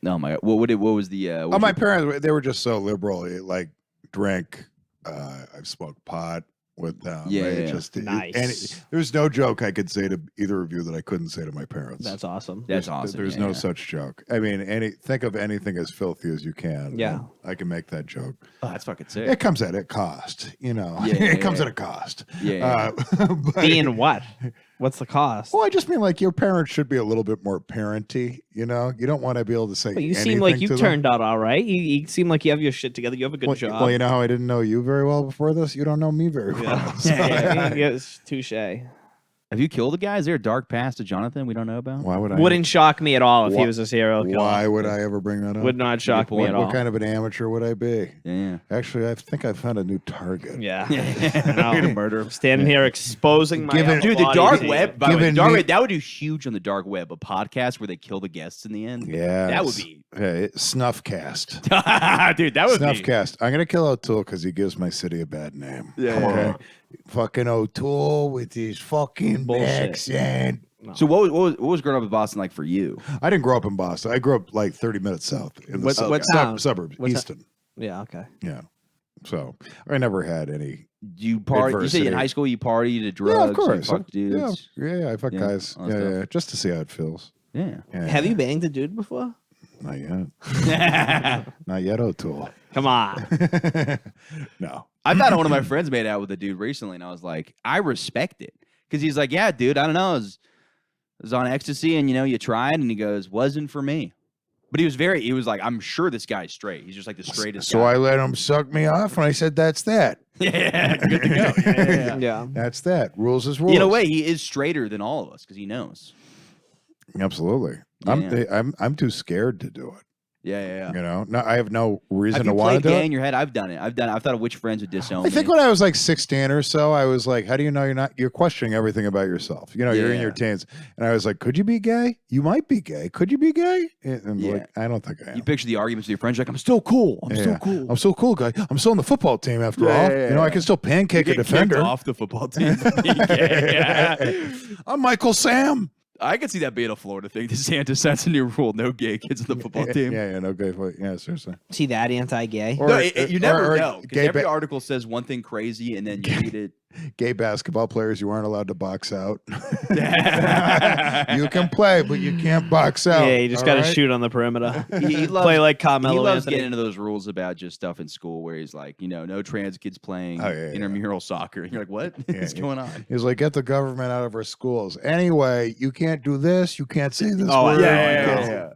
[SPEAKER 4] Oh my god! What was the? What was
[SPEAKER 6] My
[SPEAKER 4] your-
[SPEAKER 6] parents, they were just so liberal. Like, drank. I've smoked pot with them.
[SPEAKER 4] Yeah,
[SPEAKER 6] It
[SPEAKER 4] yeah.
[SPEAKER 6] just
[SPEAKER 5] Nice.
[SPEAKER 6] there's no joke I could say to either of you that I couldn't say to my parents.
[SPEAKER 5] That's awesome.
[SPEAKER 4] That's awesome.
[SPEAKER 6] There's no such joke. I mean, think of anything as filthy as you can.
[SPEAKER 5] Yeah.
[SPEAKER 6] and I can make that joke.
[SPEAKER 4] Oh, that's fucking sick.
[SPEAKER 6] It comes at a cost,
[SPEAKER 4] Yeah,
[SPEAKER 6] it comes
[SPEAKER 4] yeah.
[SPEAKER 6] at a cost.
[SPEAKER 4] Yeah,
[SPEAKER 6] But-
[SPEAKER 5] Being what? What's the cost?
[SPEAKER 6] Well, I just mean like your parents should be a little bit more parenty. You don't want to be able to say.
[SPEAKER 5] But you seem like
[SPEAKER 6] anything
[SPEAKER 5] you
[SPEAKER 6] to them.
[SPEAKER 5] turned out all right. You seem like you have your shit together. You have a good
[SPEAKER 6] Well,
[SPEAKER 5] job.
[SPEAKER 6] well, you know how I didn't know you very well before this. You don't know me very well.
[SPEAKER 5] Yeah.
[SPEAKER 6] So-
[SPEAKER 5] Yes, touche.
[SPEAKER 4] Have you killed a guy? Is there a dark past to Jonathan we don't know about?
[SPEAKER 6] Why would I?
[SPEAKER 5] Wouldn't shock me at all if he
[SPEAKER 6] Why-
[SPEAKER 5] was a serial killer.
[SPEAKER 6] Why would I ever bring that up?
[SPEAKER 5] Would not shock me at all.
[SPEAKER 6] What kind of an amateur would I be?
[SPEAKER 4] Yeah.
[SPEAKER 6] Actually, I think I found a new target.
[SPEAKER 5] Yeah.
[SPEAKER 4] Gonna murder him.
[SPEAKER 5] Standing here exposing my
[SPEAKER 6] Given-
[SPEAKER 4] Dude, the
[SPEAKER 5] body
[SPEAKER 4] dark
[SPEAKER 5] to you.
[SPEAKER 4] web. By the way, the
[SPEAKER 6] Given
[SPEAKER 4] dark
[SPEAKER 6] me-
[SPEAKER 4] web, that would do huge on the dark web. A podcast where they kill the guests in the end.
[SPEAKER 6] Yeah,
[SPEAKER 4] that would be.
[SPEAKER 6] Snuffcast.
[SPEAKER 4] Dude, that would be.
[SPEAKER 6] Snuffcast. I'm gonna kill O'Toole because he gives my city a bad name.
[SPEAKER 4] Yeah,
[SPEAKER 6] Come
[SPEAKER 4] yeah,
[SPEAKER 6] on. Fucking O'Toole with his fucking
[SPEAKER 5] Bullshit.
[SPEAKER 6] accent.
[SPEAKER 4] So what was growing up in Boston like for you?
[SPEAKER 6] I didn't grow up in Boston. I grew up like 30 minutes south in the
[SPEAKER 5] What town?
[SPEAKER 6] suburbs,
[SPEAKER 5] What ta-
[SPEAKER 6] Easton.
[SPEAKER 5] Yeah, okay.
[SPEAKER 6] Yeah. So I never had any.
[SPEAKER 4] You party? You say in
[SPEAKER 6] Adversity.
[SPEAKER 4] high school you partied, did drugs,
[SPEAKER 6] Yeah, of course.
[SPEAKER 4] like fucked dudes.
[SPEAKER 6] Yeah, I fuck
[SPEAKER 4] Yeah,
[SPEAKER 6] guys.
[SPEAKER 4] all that
[SPEAKER 6] Yeah,
[SPEAKER 4] stuff.
[SPEAKER 6] just to see how it feels.
[SPEAKER 4] Yeah.
[SPEAKER 6] Yeah,
[SPEAKER 5] Have
[SPEAKER 6] yeah.
[SPEAKER 5] you banged a dude before?
[SPEAKER 6] Not yet. Not yet, O'Toole.
[SPEAKER 5] Come on.
[SPEAKER 6] No.
[SPEAKER 4] I thought one of my friends made out with a dude recently, and I was like, I respect it. Because he's like, yeah, dude, I don't know. I was on ecstasy, and, you tried, and he goes, wasn't for me. But he was like, I'm sure this guy's straight. He's just like the straightest
[SPEAKER 6] So
[SPEAKER 4] guy.
[SPEAKER 6] I let him suck me off, and I said, "That's that.
[SPEAKER 4] Yeah, good to go. Yeah.
[SPEAKER 5] Yeah.
[SPEAKER 6] That's that. Rules is rules."
[SPEAKER 4] In a way, he is straighter than all of us because he knows.
[SPEAKER 6] Absolutely.
[SPEAKER 4] Yeah.
[SPEAKER 6] I'm too scared to do it.
[SPEAKER 4] Yeah.
[SPEAKER 6] No, I have no reason
[SPEAKER 4] Have
[SPEAKER 6] to
[SPEAKER 4] you
[SPEAKER 6] want to
[SPEAKER 4] played
[SPEAKER 6] do
[SPEAKER 4] gay
[SPEAKER 6] it.
[SPEAKER 4] in your head? I've done it. I've thought of which friends would disown
[SPEAKER 6] I think
[SPEAKER 4] me.
[SPEAKER 6] when I was like 16 or so, I was like, "How do you know you're questioning everything about yourself? You're in
[SPEAKER 4] Yeah.
[SPEAKER 6] your teens." And I was like, "Could you be gay? You might be gay. Could you be gay?" And
[SPEAKER 4] Yeah.
[SPEAKER 6] like, I don't think I am.
[SPEAKER 4] You picture the arguments with your friends, like, I'm still cool. I'm still
[SPEAKER 6] Yeah.
[SPEAKER 4] cool.
[SPEAKER 6] I'm so cool, guy. I'm still on the football team after all. I can still pancake a
[SPEAKER 4] Get kicked
[SPEAKER 6] defender.
[SPEAKER 4] off the football team. Yeah.
[SPEAKER 6] I'm Michael Sam.
[SPEAKER 4] I could see that being a Florida thing. DeSantis sets a new rule: no gay kids on the football team.
[SPEAKER 6] Yeah, no gay. Yeah, seriously.
[SPEAKER 5] See that anti-gay?
[SPEAKER 6] Or-
[SPEAKER 4] No, you never
[SPEAKER 6] or
[SPEAKER 4] know. 'Cause
[SPEAKER 6] gay
[SPEAKER 4] every
[SPEAKER 6] ba-
[SPEAKER 4] article says one thing crazy, and then you read it.
[SPEAKER 6] Gay basketball players, you aren't allowed to box out. You can play, but you can't box out.
[SPEAKER 5] Yeah, you just
[SPEAKER 6] all
[SPEAKER 5] got to
[SPEAKER 6] right?
[SPEAKER 5] shoot on the perimeter.
[SPEAKER 4] He loves,
[SPEAKER 5] Play like Carmelo
[SPEAKER 4] he loves
[SPEAKER 5] Anthony.
[SPEAKER 4] getting into those rules about just stuff in school where he's like, no trans kids playing
[SPEAKER 6] Oh, yeah.
[SPEAKER 4] intramural soccer. And you're like, what is going on?
[SPEAKER 6] He's like, get the government out of our schools. Anyway, you can't do this. You can't say this
[SPEAKER 5] Oh,
[SPEAKER 6] word.
[SPEAKER 5] yeah.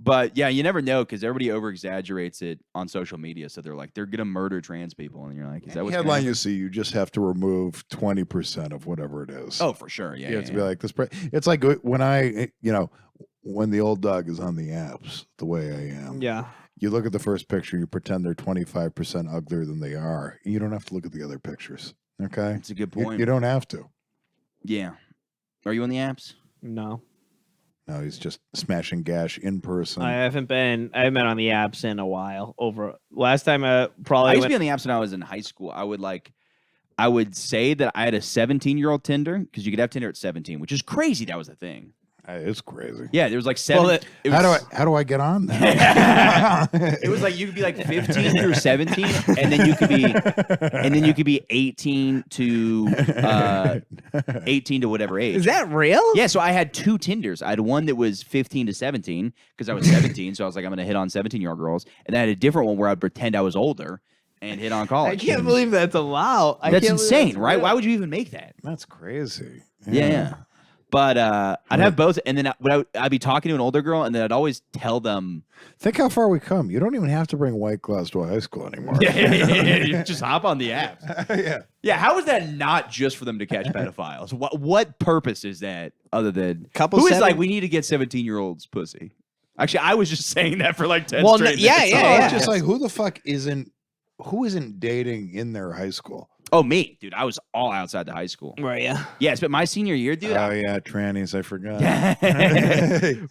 [SPEAKER 4] But yeah, you never know because everybody over exaggerates it on social media. So they're like, they're gonna murder trans people, and you're like, is that
[SPEAKER 6] Any
[SPEAKER 4] what's
[SPEAKER 6] headline
[SPEAKER 4] gonna
[SPEAKER 6] you see, you just have to remove 20% of whatever it is.
[SPEAKER 4] Oh, for sure. Yeah.
[SPEAKER 6] You have to be like this. It's like when when the old dog is on the apps, the way I am.
[SPEAKER 5] Yeah.
[SPEAKER 6] You look at the first picture, you pretend they're 25% uglier than they are. You don't have to look at the other pictures. Okay,
[SPEAKER 4] That's a good
[SPEAKER 6] You-
[SPEAKER 4] point.
[SPEAKER 6] You don't have to.
[SPEAKER 4] Yeah. Are you on the apps?
[SPEAKER 5] No.
[SPEAKER 6] No, he's just smashing gash in person.
[SPEAKER 5] I haven't been on the apps in a while. Last time I
[SPEAKER 4] I
[SPEAKER 5] probably
[SPEAKER 4] used to
[SPEAKER 5] went,
[SPEAKER 4] be on the apps when I was in high school. I would say that I had a 17-year-old Tinder because you could have Tinder at 17, which is crazy. That was a thing.
[SPEAKER 6] It's crazy.
[SPEAKER 4] Yeah, there was like 7.
[SPEAKER 5] Well,
[SPEAKER 4] it was,
[SPEAKER 6] How do I get on that?
[SPEAKER 4] It was like you could be like 15 through 17, and then you could be 18 to 18 to whatever age.
[SPEAKER 5] is that real?
[SPEAKER 4] Yeah, so I had 2 Tinders. I had one that was 15 to 17 because I was 17, so I was like, I'm gonna hit on 17-year-old girls, and then I had a different one where I'd pretend I was older and hit on college.
[SPEAKER 5] I can't
[SPEAKER 4] kids.
[SPEAKER 5] believe that's allowed. I
[SPEAKER 4] That's
[SPEAKER 5] can't believe
[SPEAKER 4] insane,
[SPEAKER 5] that's
[SPEAKER 4] right?
[SPEAKER 5] real.
[SPEAKER 4] Why would you even make that?
[SPEAKER 6] That's crazy.
[SPEAKER 4] Yeah. But I'd have both, and then I'd be talking to an older girl, and then I'd always tell them,
[SPEAKER 6] Think how far we come. You don't even have to bring white claws to a high school anymore.
[SPEAKER 4] you just hop on the app.
[SPEAKER 6] Yeah.
[SPEAKER 4] Yeah, how is that not just for them to catch pedophiles? What purpose is that other than
[SPEAKER 5] Couple
[SPEAKER 4] who is
[SPEAKER 5] seven-
[SPEAKER 4] like we need to get 17-year-olds pussy? Actually, I was just saying that for like 10
[SPEAKER 5] Well,
[SPEAKER 4] straight
[SPEAKER 5] yeah,
[SPEAKER 4] minutes.
[SPEAKER 5] yeah,
[SPEAKER 6] Oh,
[SPEAKER 5] yeah.
[SPEAKER 6] it's just like who the fuck who isn't dating in their high school?
[SPEAKER 4] Oh, me, dude. I was all outside the high school.
[SPEAKER 5] Right, yeah.
[SPEAKER 4] Yes, but my senior year, dude.
[SPEAKER 6] Oh yeah, trannies. I forgot.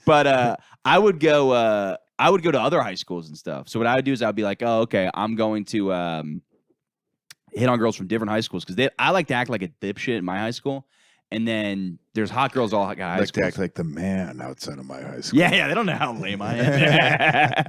[SPEAKER 4] But I would go to other high schools and stuff. So what I would do is I'd be like, oh, okay, I'm going to hit on girls from different high schools because I like to act like a dipshit in my high school, and then there's hot girls all at high
[SPEAKER 6] I like
[SPEAKER 4] school.
[SPEAKER 6] to act like the man outside of my high school.
[SPEAKER 4] Yeah, they don't know how lame I am.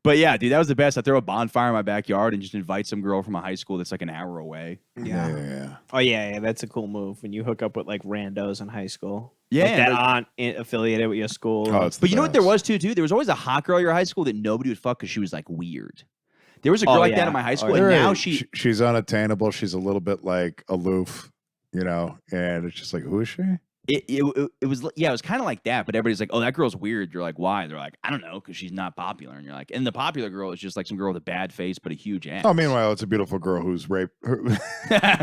[SPEAKER 4] But yeah, dude, that was the best. I throw a bonfire in my backyard and just invite some girl from a high school that's like an hour away.
[SPEAKER 6] Yeah.
[SPEAKER 5] Oh yeah, that's a cool move when you hook up with like randos in high school.
[SPEAKER 4] Yeah,
[SPEAKER 5] like, that
[SPEAKER 4] like-
[SPEAKER 5] aren't affiliated with your school.
[SPEAKER 6] Oh, it's the
[SPEAKER 4] But you know what there
[SPEAKER 6] best.
[SPEAKER 4] was too? There was always a hot girl at your high school that nobody would fuck because she was like weird. There was a girl
[SPEAKER 5] Oh,
[SPEAKER 4] like that
[SPEAKER 5] yeah.
[SPEAKER 4] in my high
[SPEAKER 5] Oh,
[SPEAKER 4] school,
[SPEAKER 5] yeah.
[SPEAKER 4] and now
[SPEAKER 6] Right.
[SPEAKER 4] she
[SPEAKER 6] She's unattainable. She's a little bit like aloof, and it's just like, who is she?
[SPEAKER 4] it was it was kind of like that, but everybody's like, oh, that girl's weird. You're like, why? And they're like, I don't know, because she's not popular. And you're like, and the popular girl is just like some girl with a bad face but a huge ass.
[SPEAKER 6] Oh, meanwhile, it's a beautiful girl who's raped.
[SPEAKER 4] Who's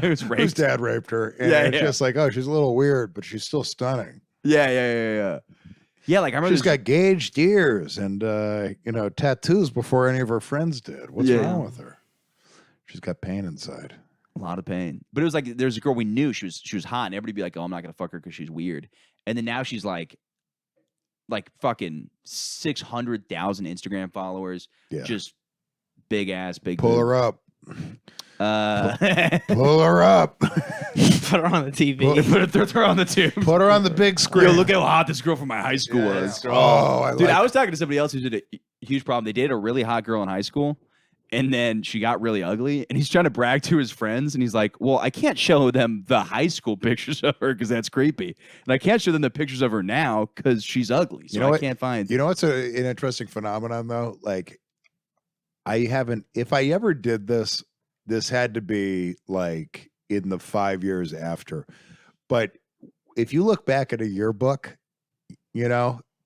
[SPEAKER 6] Whose
[SPEAKER 4] raped.
[SPEAKER 6] dad raped her. And
[SPEAKER 4] Yeah,
[SPEAKER 6] it's
[SPEAKER 4] yeah.
[SPEAKER 6] just like, oh, she's a little weird, but she's still stunning.
[SPEAKER 4] Yeah. Yeah, like I remember
[SPEAKER 6] She's got gauged ears and tattoos before any of her friends did. What's
[SPEAKER 4] Yeah.
[SPEAKER 6] wrong with her? She's got pain inside.
[SPEAKER 4] a lot of pain. But it was like there's a girl we knew, she was hot, and everybody'd be like, oh, I'm not gonna fuck her because she's weird. And then now she's like fucking 600,000 Instagram followers,
[SPEAKER 6] Yeah.
[SPEAKER 4] just big ass, big
[SPEAKER 6] Pull
[SPEAKER 4] boob.
[SPEAKER 6] her up.
[SPEAKER 4] Uh,
[SPEAKER 6] Pull her up.
[SPEAKER 5] Put her on the TV.
[SPEAKER 4] throw her on the tube.
[SPEAKER 6] Put her on the big screen.
[SPEAKER 4] Yo, look how hot this girl from my high school was.
[SPEAKER 6] Oh,
[SPEAKER 4] Dude,
[SPEAKER 6] like
[SPEAKER 4] I was talking to somebody else who did a huge problem. They dated a really hot girl in high school, and then she got really ugly, and he's trying to brag to his friends, and he's like, well, I can't show them the high school pictures of her because that's creepy. And I can't show them the pictures of her now because she's ugly. So
[SPEAKER 6] You know
[SPEAKER 4] I
[SPEAKER 6] what?
[SPEAKER 4] can't find...
[SPEAKER 6] You know what's an interesting phenomenon though? Like, if I ever did this had to be like in the 5 years after. But if you look back at a yearbook,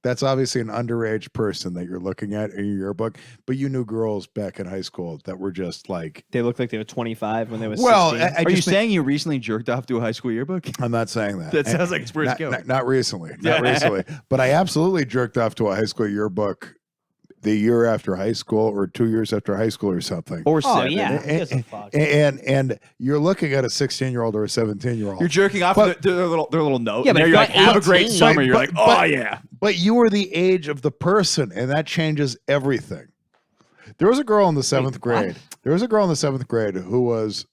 [SPEAKER 6] that's obviously an underage person that you're looking at in your yearbook. But you knew girls back in high school that were just like,
[SPEAKER 5] They looked like they were 25 when they were
[SPEAKER 6] well,
[SPEAKER 5] 16.
[SPEAKER 6] I
[SPEAKER 4] Are you
[SPEAKER 6] just think-
[SPEAKER 4] saying you recently jerked off to a high school yearbook?
[SPEAKER 6] I'm not saying that.
[SPEAKER 4] That sounds like it's where it's
[SPEAKER 6] not,
[SPEAKER 4] going.
[SPEAKER 6] not recently. Not recently. But I absolutely jerked off to a high school yearbook the year after high school or 2 years after high school or something.
[SPEAKER 4] Or
[SPEAKER 5] Oh,
[SPEAKER 4] 7.
[SPEAKER 5] yeah. Who gives a fuck?
[SPEAKER 6] And you're looking at a 16-year-old or a 17-year-old.
[SPEAKER 4] You're jerking off
[SPEAKER 6] But-
[SPEAKER 4] to their little note.
[SPEAKER 5] Yeah,
[SPEAKER 4] and
[SPEAKER 5] but
[SPEAKER 4] there
[SPEAKER 5] if
[SPEAKER 4] you're like,
[SPEAKER 5] you're
[SPEAKER 4] have a great
[SPEAKER 5] 18
[SPEAKER 4] summer. You're
[SPEAKER 6] but-
[SPEAKER 4] like, oh,
[SPEAKER 6] but-
[SPEAKER 4] yeah.
[SPEAKER 6] But you were the age of the person, and that changes everything. There was a girl in the seventh grade. There was a girl in the 7th grade who was,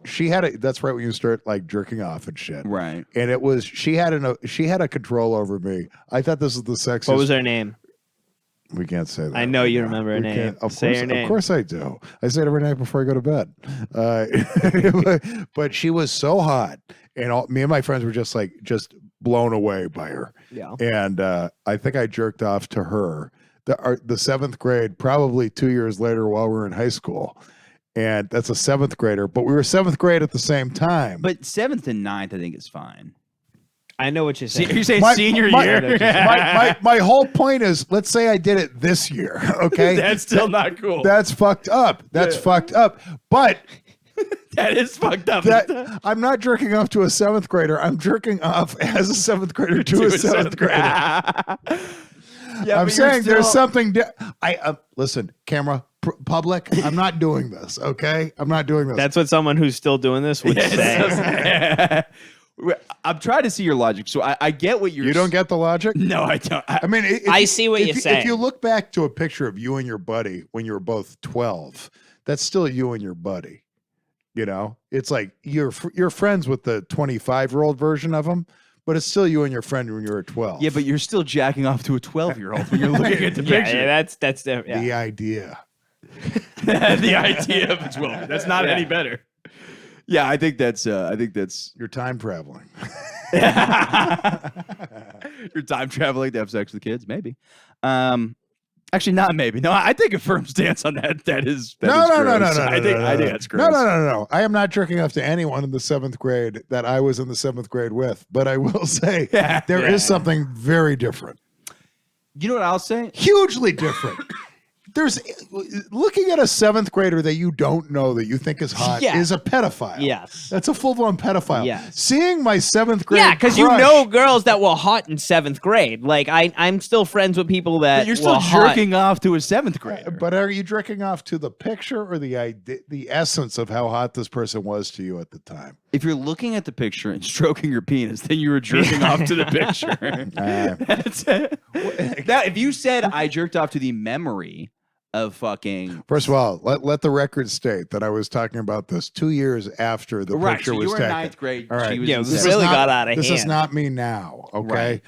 [SPEAKER 6] that's right when you start like jerking off and shit.
[SPEAKER 4] Right.
[SPEAKER 6] And it was, she had a control over me. I thought this was the sexiest.
[SPEAKER 5] What was her name?
[SPEAKER 6] We can't say that.
[SPEAKER 5] I know
[SPEAKER 6] right
[SPEAKER 5] you
[SPEAKER 6] now.
[SPEAKER 5] remember her
[SPEAKER 6] We
[SPEAKER 5] name.
[SPEAKER 6] can't- Of
[SPEAKER 5] Say
[SPEAKER 6] course,
[SPEAKER 5] her name.
[SPEAKER 6] Of course I do. I say it every night before I go to bed. But she was so hot, and me and my friends were just blown away by her.
[SPEAKER 5] Yeah.
[SPEAKER 6] And I think I jerked off to her the seventh grade, probably 2 years later while we were in high school. And that's a seventh grader, but we were seventh grade at the same time.
[SPEAKER 4] But 7th and 9th, I think is fine.
[SPEAKER 5] I know what you're saying.
[SPEAKER 4] You're saying
[SPEAKER 6] My-
[SPEAKER 4] senior
[SPEAKER 6] my-
[SPEAKER 4] year?
[SPEAKER 6] my whole point is, let's say I did it this year, okay?
[SPEAKER 4] That's still not cool.
[SPEAKER 6] That's fucked up. That's fucked up. But
[SPEAKER 4] That is fucked up.
[SPEAKER 6] I'm not jerking off to a seventh grader. I'm jerking off as a seventh grader to a seventh grader.
[SPEAKER 4] Yeah,
[SPEAKER 6] I'm
[SPEAKER 4] but
[SPEAKER 6] saying
[SPEAKER 4] you're
[SPEAKER 6] there's
[SPEAKER 4] still-
[SPEAKER 6] something. Listen, camera, public. I'm not doing this. Okay, I'm not doing this.
[SPEAKER 5] That's what someone who's still doing this would say.
[SPEAKER 4] I'm trying to see your logic. So I get what you're.
[SPEAKER 6] You don't get the logic.
[SPEAKER 4] No, I don't.
[SPEAKER 6] I mean,
[SPEAKER 5] I see what you're
[SPEAKER 6] If
[SPEAKER 5] saying.
[SPEAKER 6] you look back to a picture of you and your buddy when you were both 12, that's still you and your buddy. You know, it's like you're friends with the 25-year-old version of him, but it's still you and your friend when you were 12.
[SPEAKER 4] Yeah, but you're still jacking off to a 12-year-old when you're looking at the
[SPEAKER 5] Yeah,
[SPEAKER 4] picture.
[SPEAKER 5] that's different. Yeah.
[SPEAKER 6] the idea.
[SPEAKER 4] The idea of a 12. That's not any better. Yeah, I think that's.
[SPEAKER 6] You're time traveling.
[SPEAKER 4] You're time traveling to have sex with kids, maybe. Actually, not maybe. No, I take a firm stance on that. That is
[SPEAKER 6] No.
[SPEAKER 4] gross. I think that's gross.
[SPEAKER 6] No. I am not jerking off to anyone in the seventh grade that I was in the seventh grade with. But I will say there is something very different.
[SPEAKER 4] You know what I'll say?
[SPEAKER 6] Hugely different. There's looking at a seventh grader that you don't know that you think is hot
[SPEAKER 5] Yeah.
[SPEAKER 6] is a pedophile.
[SPEAKER 5] Yes.
[SPEAKER 6] That's a full-blown pedophile.
[SPEAKER 5] Yes.
[SPEAKER 6] Seeing my seventh grade.
[SPEAKER 5] Yeah, because you
[SPEAKER 6] crush-
[SPEAKER 5] know girls that were hot in 7th grade. Like I'm still friends with people that
[SPEAKER 4] But you're still
[SPEAKER 5] were hot.
[SPEAKER 4] jerking off to a 7th grader.
[SPEAKER 6] But are you jerking off to the picture or the idea, the essence of how hot this person was to you at the time?
[SPEAKER 4] If you're looking at the picture and stroking your penis, then you were jerking off to the picture. That's it. Now, if you said I jerked off to the memory of fucking
[SPEAKER 6] First of all, let the record state that I was talking about this 2 years after the
[SPEAKER 4] right,
[SPEAKER 6] picture
[SPEAKER 4] so
[SPEAKER 6] was
[SPEAKER 4] you were in
[SPEAKER 6] taken.
[SPEAKER 4] 9th grade.
[SPEAKER 6] All right.
[SPEAKER 4] She was
[SPEAKER 5] Yeah,
[SPEAKER 4] in
[SPEAKER 5] this
[SPEAKER 4] seventh.
[SPEAKER 5] really got out of
[SPEAKER 6] This is
[SPEAKER 5] hand.
[SPEAKER 6] not me now. Okay,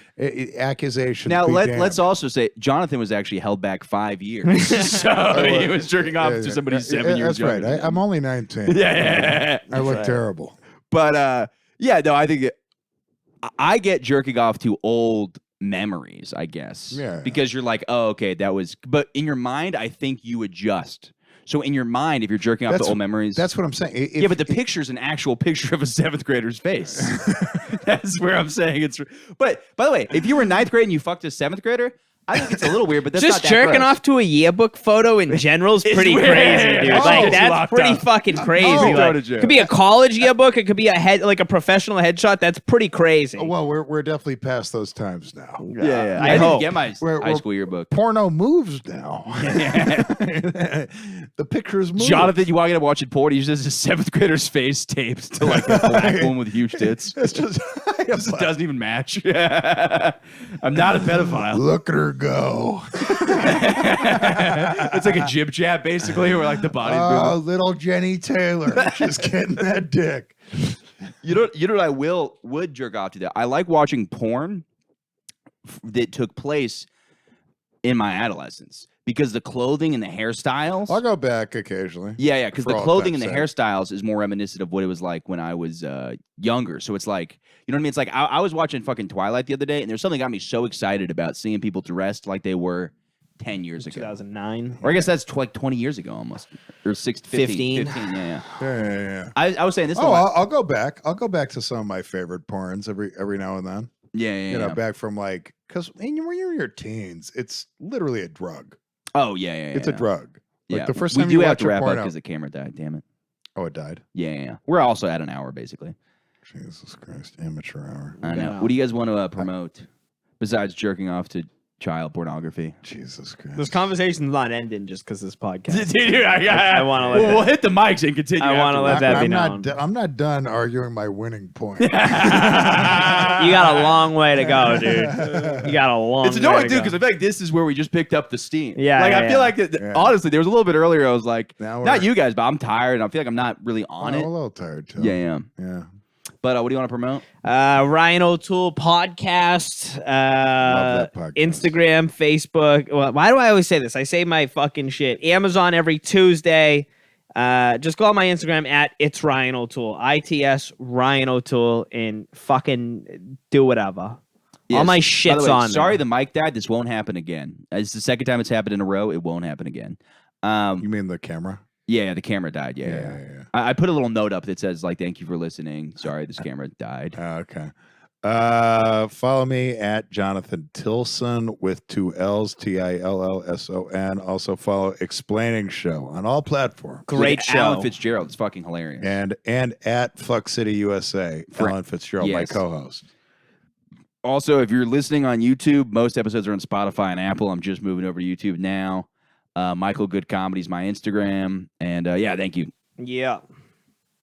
[SPEAKER 6] accusations.
[SPEAKER 4] Now
[SPEAKER 6] be
[SPEAKER 4] let's
[SPEAKER 6] damned.
[SPEAKER 4] also say Jonathan was actually held back 5 years, so he was jerking off to somebody 7 years
[SPEAKER 6] That's right.
[SPEAKER 4] younger than
[SPEAKER 6] I'm
[SPEAKER 4] him.
[SPEAKER 6] only 19.
[SPEAKER 4] Yeah.
[SPEAKER 6] I look terrible.
[SPEAKER 4] But yeah, no, I think I get jerking off to old memories, I guess.
[SPEAKER 6] Yeah.
[SPEAKER 4] Because you're like, oh, okay, that was. But in your mind, I think you adjust. So in your mind, if you're jerking off to old memories,
[SPEAKER 6] That's what I'm saying.
[SPEAKER 4] yeah, but the picture's an actual picture of a 7th grader's face. That's where I'm saying it's. But by the way, if you were in 9th grade and you fucked a 7th grader, I think it's a little weird. But that's
[SPEAKER 5] Just
[SPEAKER 4] not that
[SPEAKER 5] jerking
[SPEAKER 4] gross.
[SPEAKER 5] off to a yearbook photo in general is
[SPEAKER 4] It's
[SPEAKER 5] pretty
[SPEAKER 4] weird.
[SPEAKER 5] crazy, dude.
[SPEAKER 4] Oh,
[SPEAKER 5] Like
[SPEAKER 4] it's
[SPEAKER 5] that's
[SPEAKER 4] locked
[SPEAKER 5] pretty
[SPEAKER 4] up.
[SPEAKER 5] fucking crazy.
[SPEAKER 6] Oh,
[SPEAKER 5] Like,
[SPEAKER 4] go to jail.
[SPEAKER 5] could be a college yearbook. It could be a professional headshot. That's pretty crazy.
[SPEAKER 6] Well, we're definitely past those times now.
[SPEAKER 4] Yeah.
[SPEAKER 5] I
[SPEAKER 4] didn't
[SPEAKER 5] hope.
[SPEAKER 4] get my
[SPEAKER 6] We're-
[SPEAKER 4] high school yearbook.
[SPEAKER 6] Porno moves now. The pictures move.
[SPEAKER 4] Jonathan, you walking up watching porn, he just has a 7th grader's face taped to like a black woman with huge tits.
[SPEAKER 6] It's just
[SPEAKER 4] It just doesn't even match. I'm not a pedophile.
[SPEAKER 6] look at her go.
[SPEAKER 4] It's like a jib jab, basically, where like the body's
[SPEAKER 6] Oh,
[SPEAKER 4] moving.
[SPEAKER 6] little Jenny Taylor, just getting that dick.
[SPEAKER 4] You know what I would jerk off to that. I like watching porn that took place in my adolescence because the clothing and the hairstyles.
[SPEAKER 6] I'll go back occasionally.
[SPEAKER 4] Yeah, because
[SPEAKER 6] For
[SPEAKER 4] the
[SPEAKER 6] all
[SPEAKER 4] clothing and
[SPEAKER 6] time's
[SPEAKER 4] the
[SPEAKER 6] sake.
[SPEAKER 4] hairstyles is more reminiscent of what it was like when I was younger. So it's like, you know what I mean? It's like I was watching fucking Twilight the other day, and there's something that got me so excited about seeing people dressed like they were 10 years ago.
[SPEAKER 5] 2009.
[SPEAKER 4] Or I guess that's like 20 years ago almost. Or 15. 15, yeah.
[SPEAKER 6] Yeah.
[SPEAKER 4] I was saying this.
[SPEAKER 6] Oh, I'll go back. I'll go back to some of my favorite porns every now and then.
[SPEAKER 4] yeah.
[SPEAKER 6] You know, back from like, because when you're in your teens, it's literally a drug.
[SPEAKER 4] Oh, yeah.
[SPEAKER 6] It's a drug. Like
[SPEAKER 4] Yeah.
[SPEAKER 6] the first
[SPEAKER 4] we
[SPEAKER 6] time
[SPEAKER 4] do
[SPEAKER 6] you
[SPEAKER 4] have
[SPEAKER 6] watch
[SPEAKER 4] to
[SPEAKER 6] a
[SPEAKER 4] wrap up
[SPEAKER 6] porno.
[SPEAKER 4] because the camera died. Damn it.
[SPEAKER 6] Oh, it died.
[SPEAKER 4] Yeah. We're also at an hour basically.
[SPEAKER 6] Jesus Christ, amateur hour.
[SPEAKER 4] I know.
[SPEAKER 5] Yeah.
[SPEAKER 4] What do you guys want to promote besides jerking off to child pornography?
[SPEAKER 6] Jesus Christ.
[SPEAKER 5] This conversation's not ending just because this podcast.
[SPEAKER 4] Dude,
[SPEAKER 5] I want to let
[SPEAKER 4] We'll hit the mics and continue.
[SPEAKER 5] I wanna let that be known.
[SPEAKER 6] I'm not done arguing my winning point.
[SPEAKER 5] You got a long way to go, dude. You got a long.
[SPEAKER 4] It's annoying, dude, because I feel like this is where we just picked up the steam.
[SPEAKER 5] Yeah,
[SPEAKER 4] like
[SPEAKER 5] yeah,
[SPEAKER 4] I feel
[SPEAKER 5] yeah.
[SPEAKER 4] like honestly, there was a little bit earlier. I was like,
[SPEAKER 6] Now
[SPEAKER 4] not
[SPEAKER 6] we're-
[SPEAKER 4] you guys, but I'm tired, and I feel like I'm not really on
[SPEAKER 6] I'm
[SPEAKER 4] it.
[SPEAKER 6] a little tired too.
[SPEAKER 4] Yeah.
[SPEAKER 6] Yeah.
[SPEAKER 4] But what do you want to promote?
[SPEAKER 5] Ryan O'Toole podcast,
[SPEAKER 6] Love that podcast.
[SPEAKER 5] Instagram, Facebook. Well, why do I always say this? I say my fucking shit. Amazon every Tuesday. Just go on my Instagram at It's Ryan O'Toole, ITS Ryan O'Toole, and fucking do whatever. All
[SPEAKER 4] Yes.
[SPEAKER 5] my
[SPEAKER 4] By the
[SPEAKER 5] shit's
[SPEAKER 4] way,
[SPEAKER 5] on
[SPEAKER 4] sorry,
[SPEAKER 5] there.
[SPEAKER 4] the mic died. This won't happen again. It's the second time it's happened in a row. It won't happen again.
[SPEAKER 6] You mean the camera?
[SPEAKER 4] Yeah, the camera died. Yeah. I put a little note up that says, like, thank you for listening. Sorry, this camera died.
[SPEAKER 6] Okay. Follow me at Jonathan Tillson with 2 L's, TILLSON. Also follow Explaining Show on all platforms.
[SPEAKER 5] Great
[SPEAKER 4] With
[SPEAKER 5] show.
[SPEAKER 4] Alan Fitzgerald. It's fucking hilarious.
[SPEAKER 6] And at Fuck City USA, Alan Fitzgerald, my
[SPEAKER 4] Yes.
[SPEAKER 6] co-host.
[SPEAKER 4] Also, if you're listening on YouTube, most episodes are on Spotify and Apple. I'm just moving over to YouTube now. Michael Good Comedy's my Instagram. And yeah, thank you.
[SPEAKER 5] Yeah.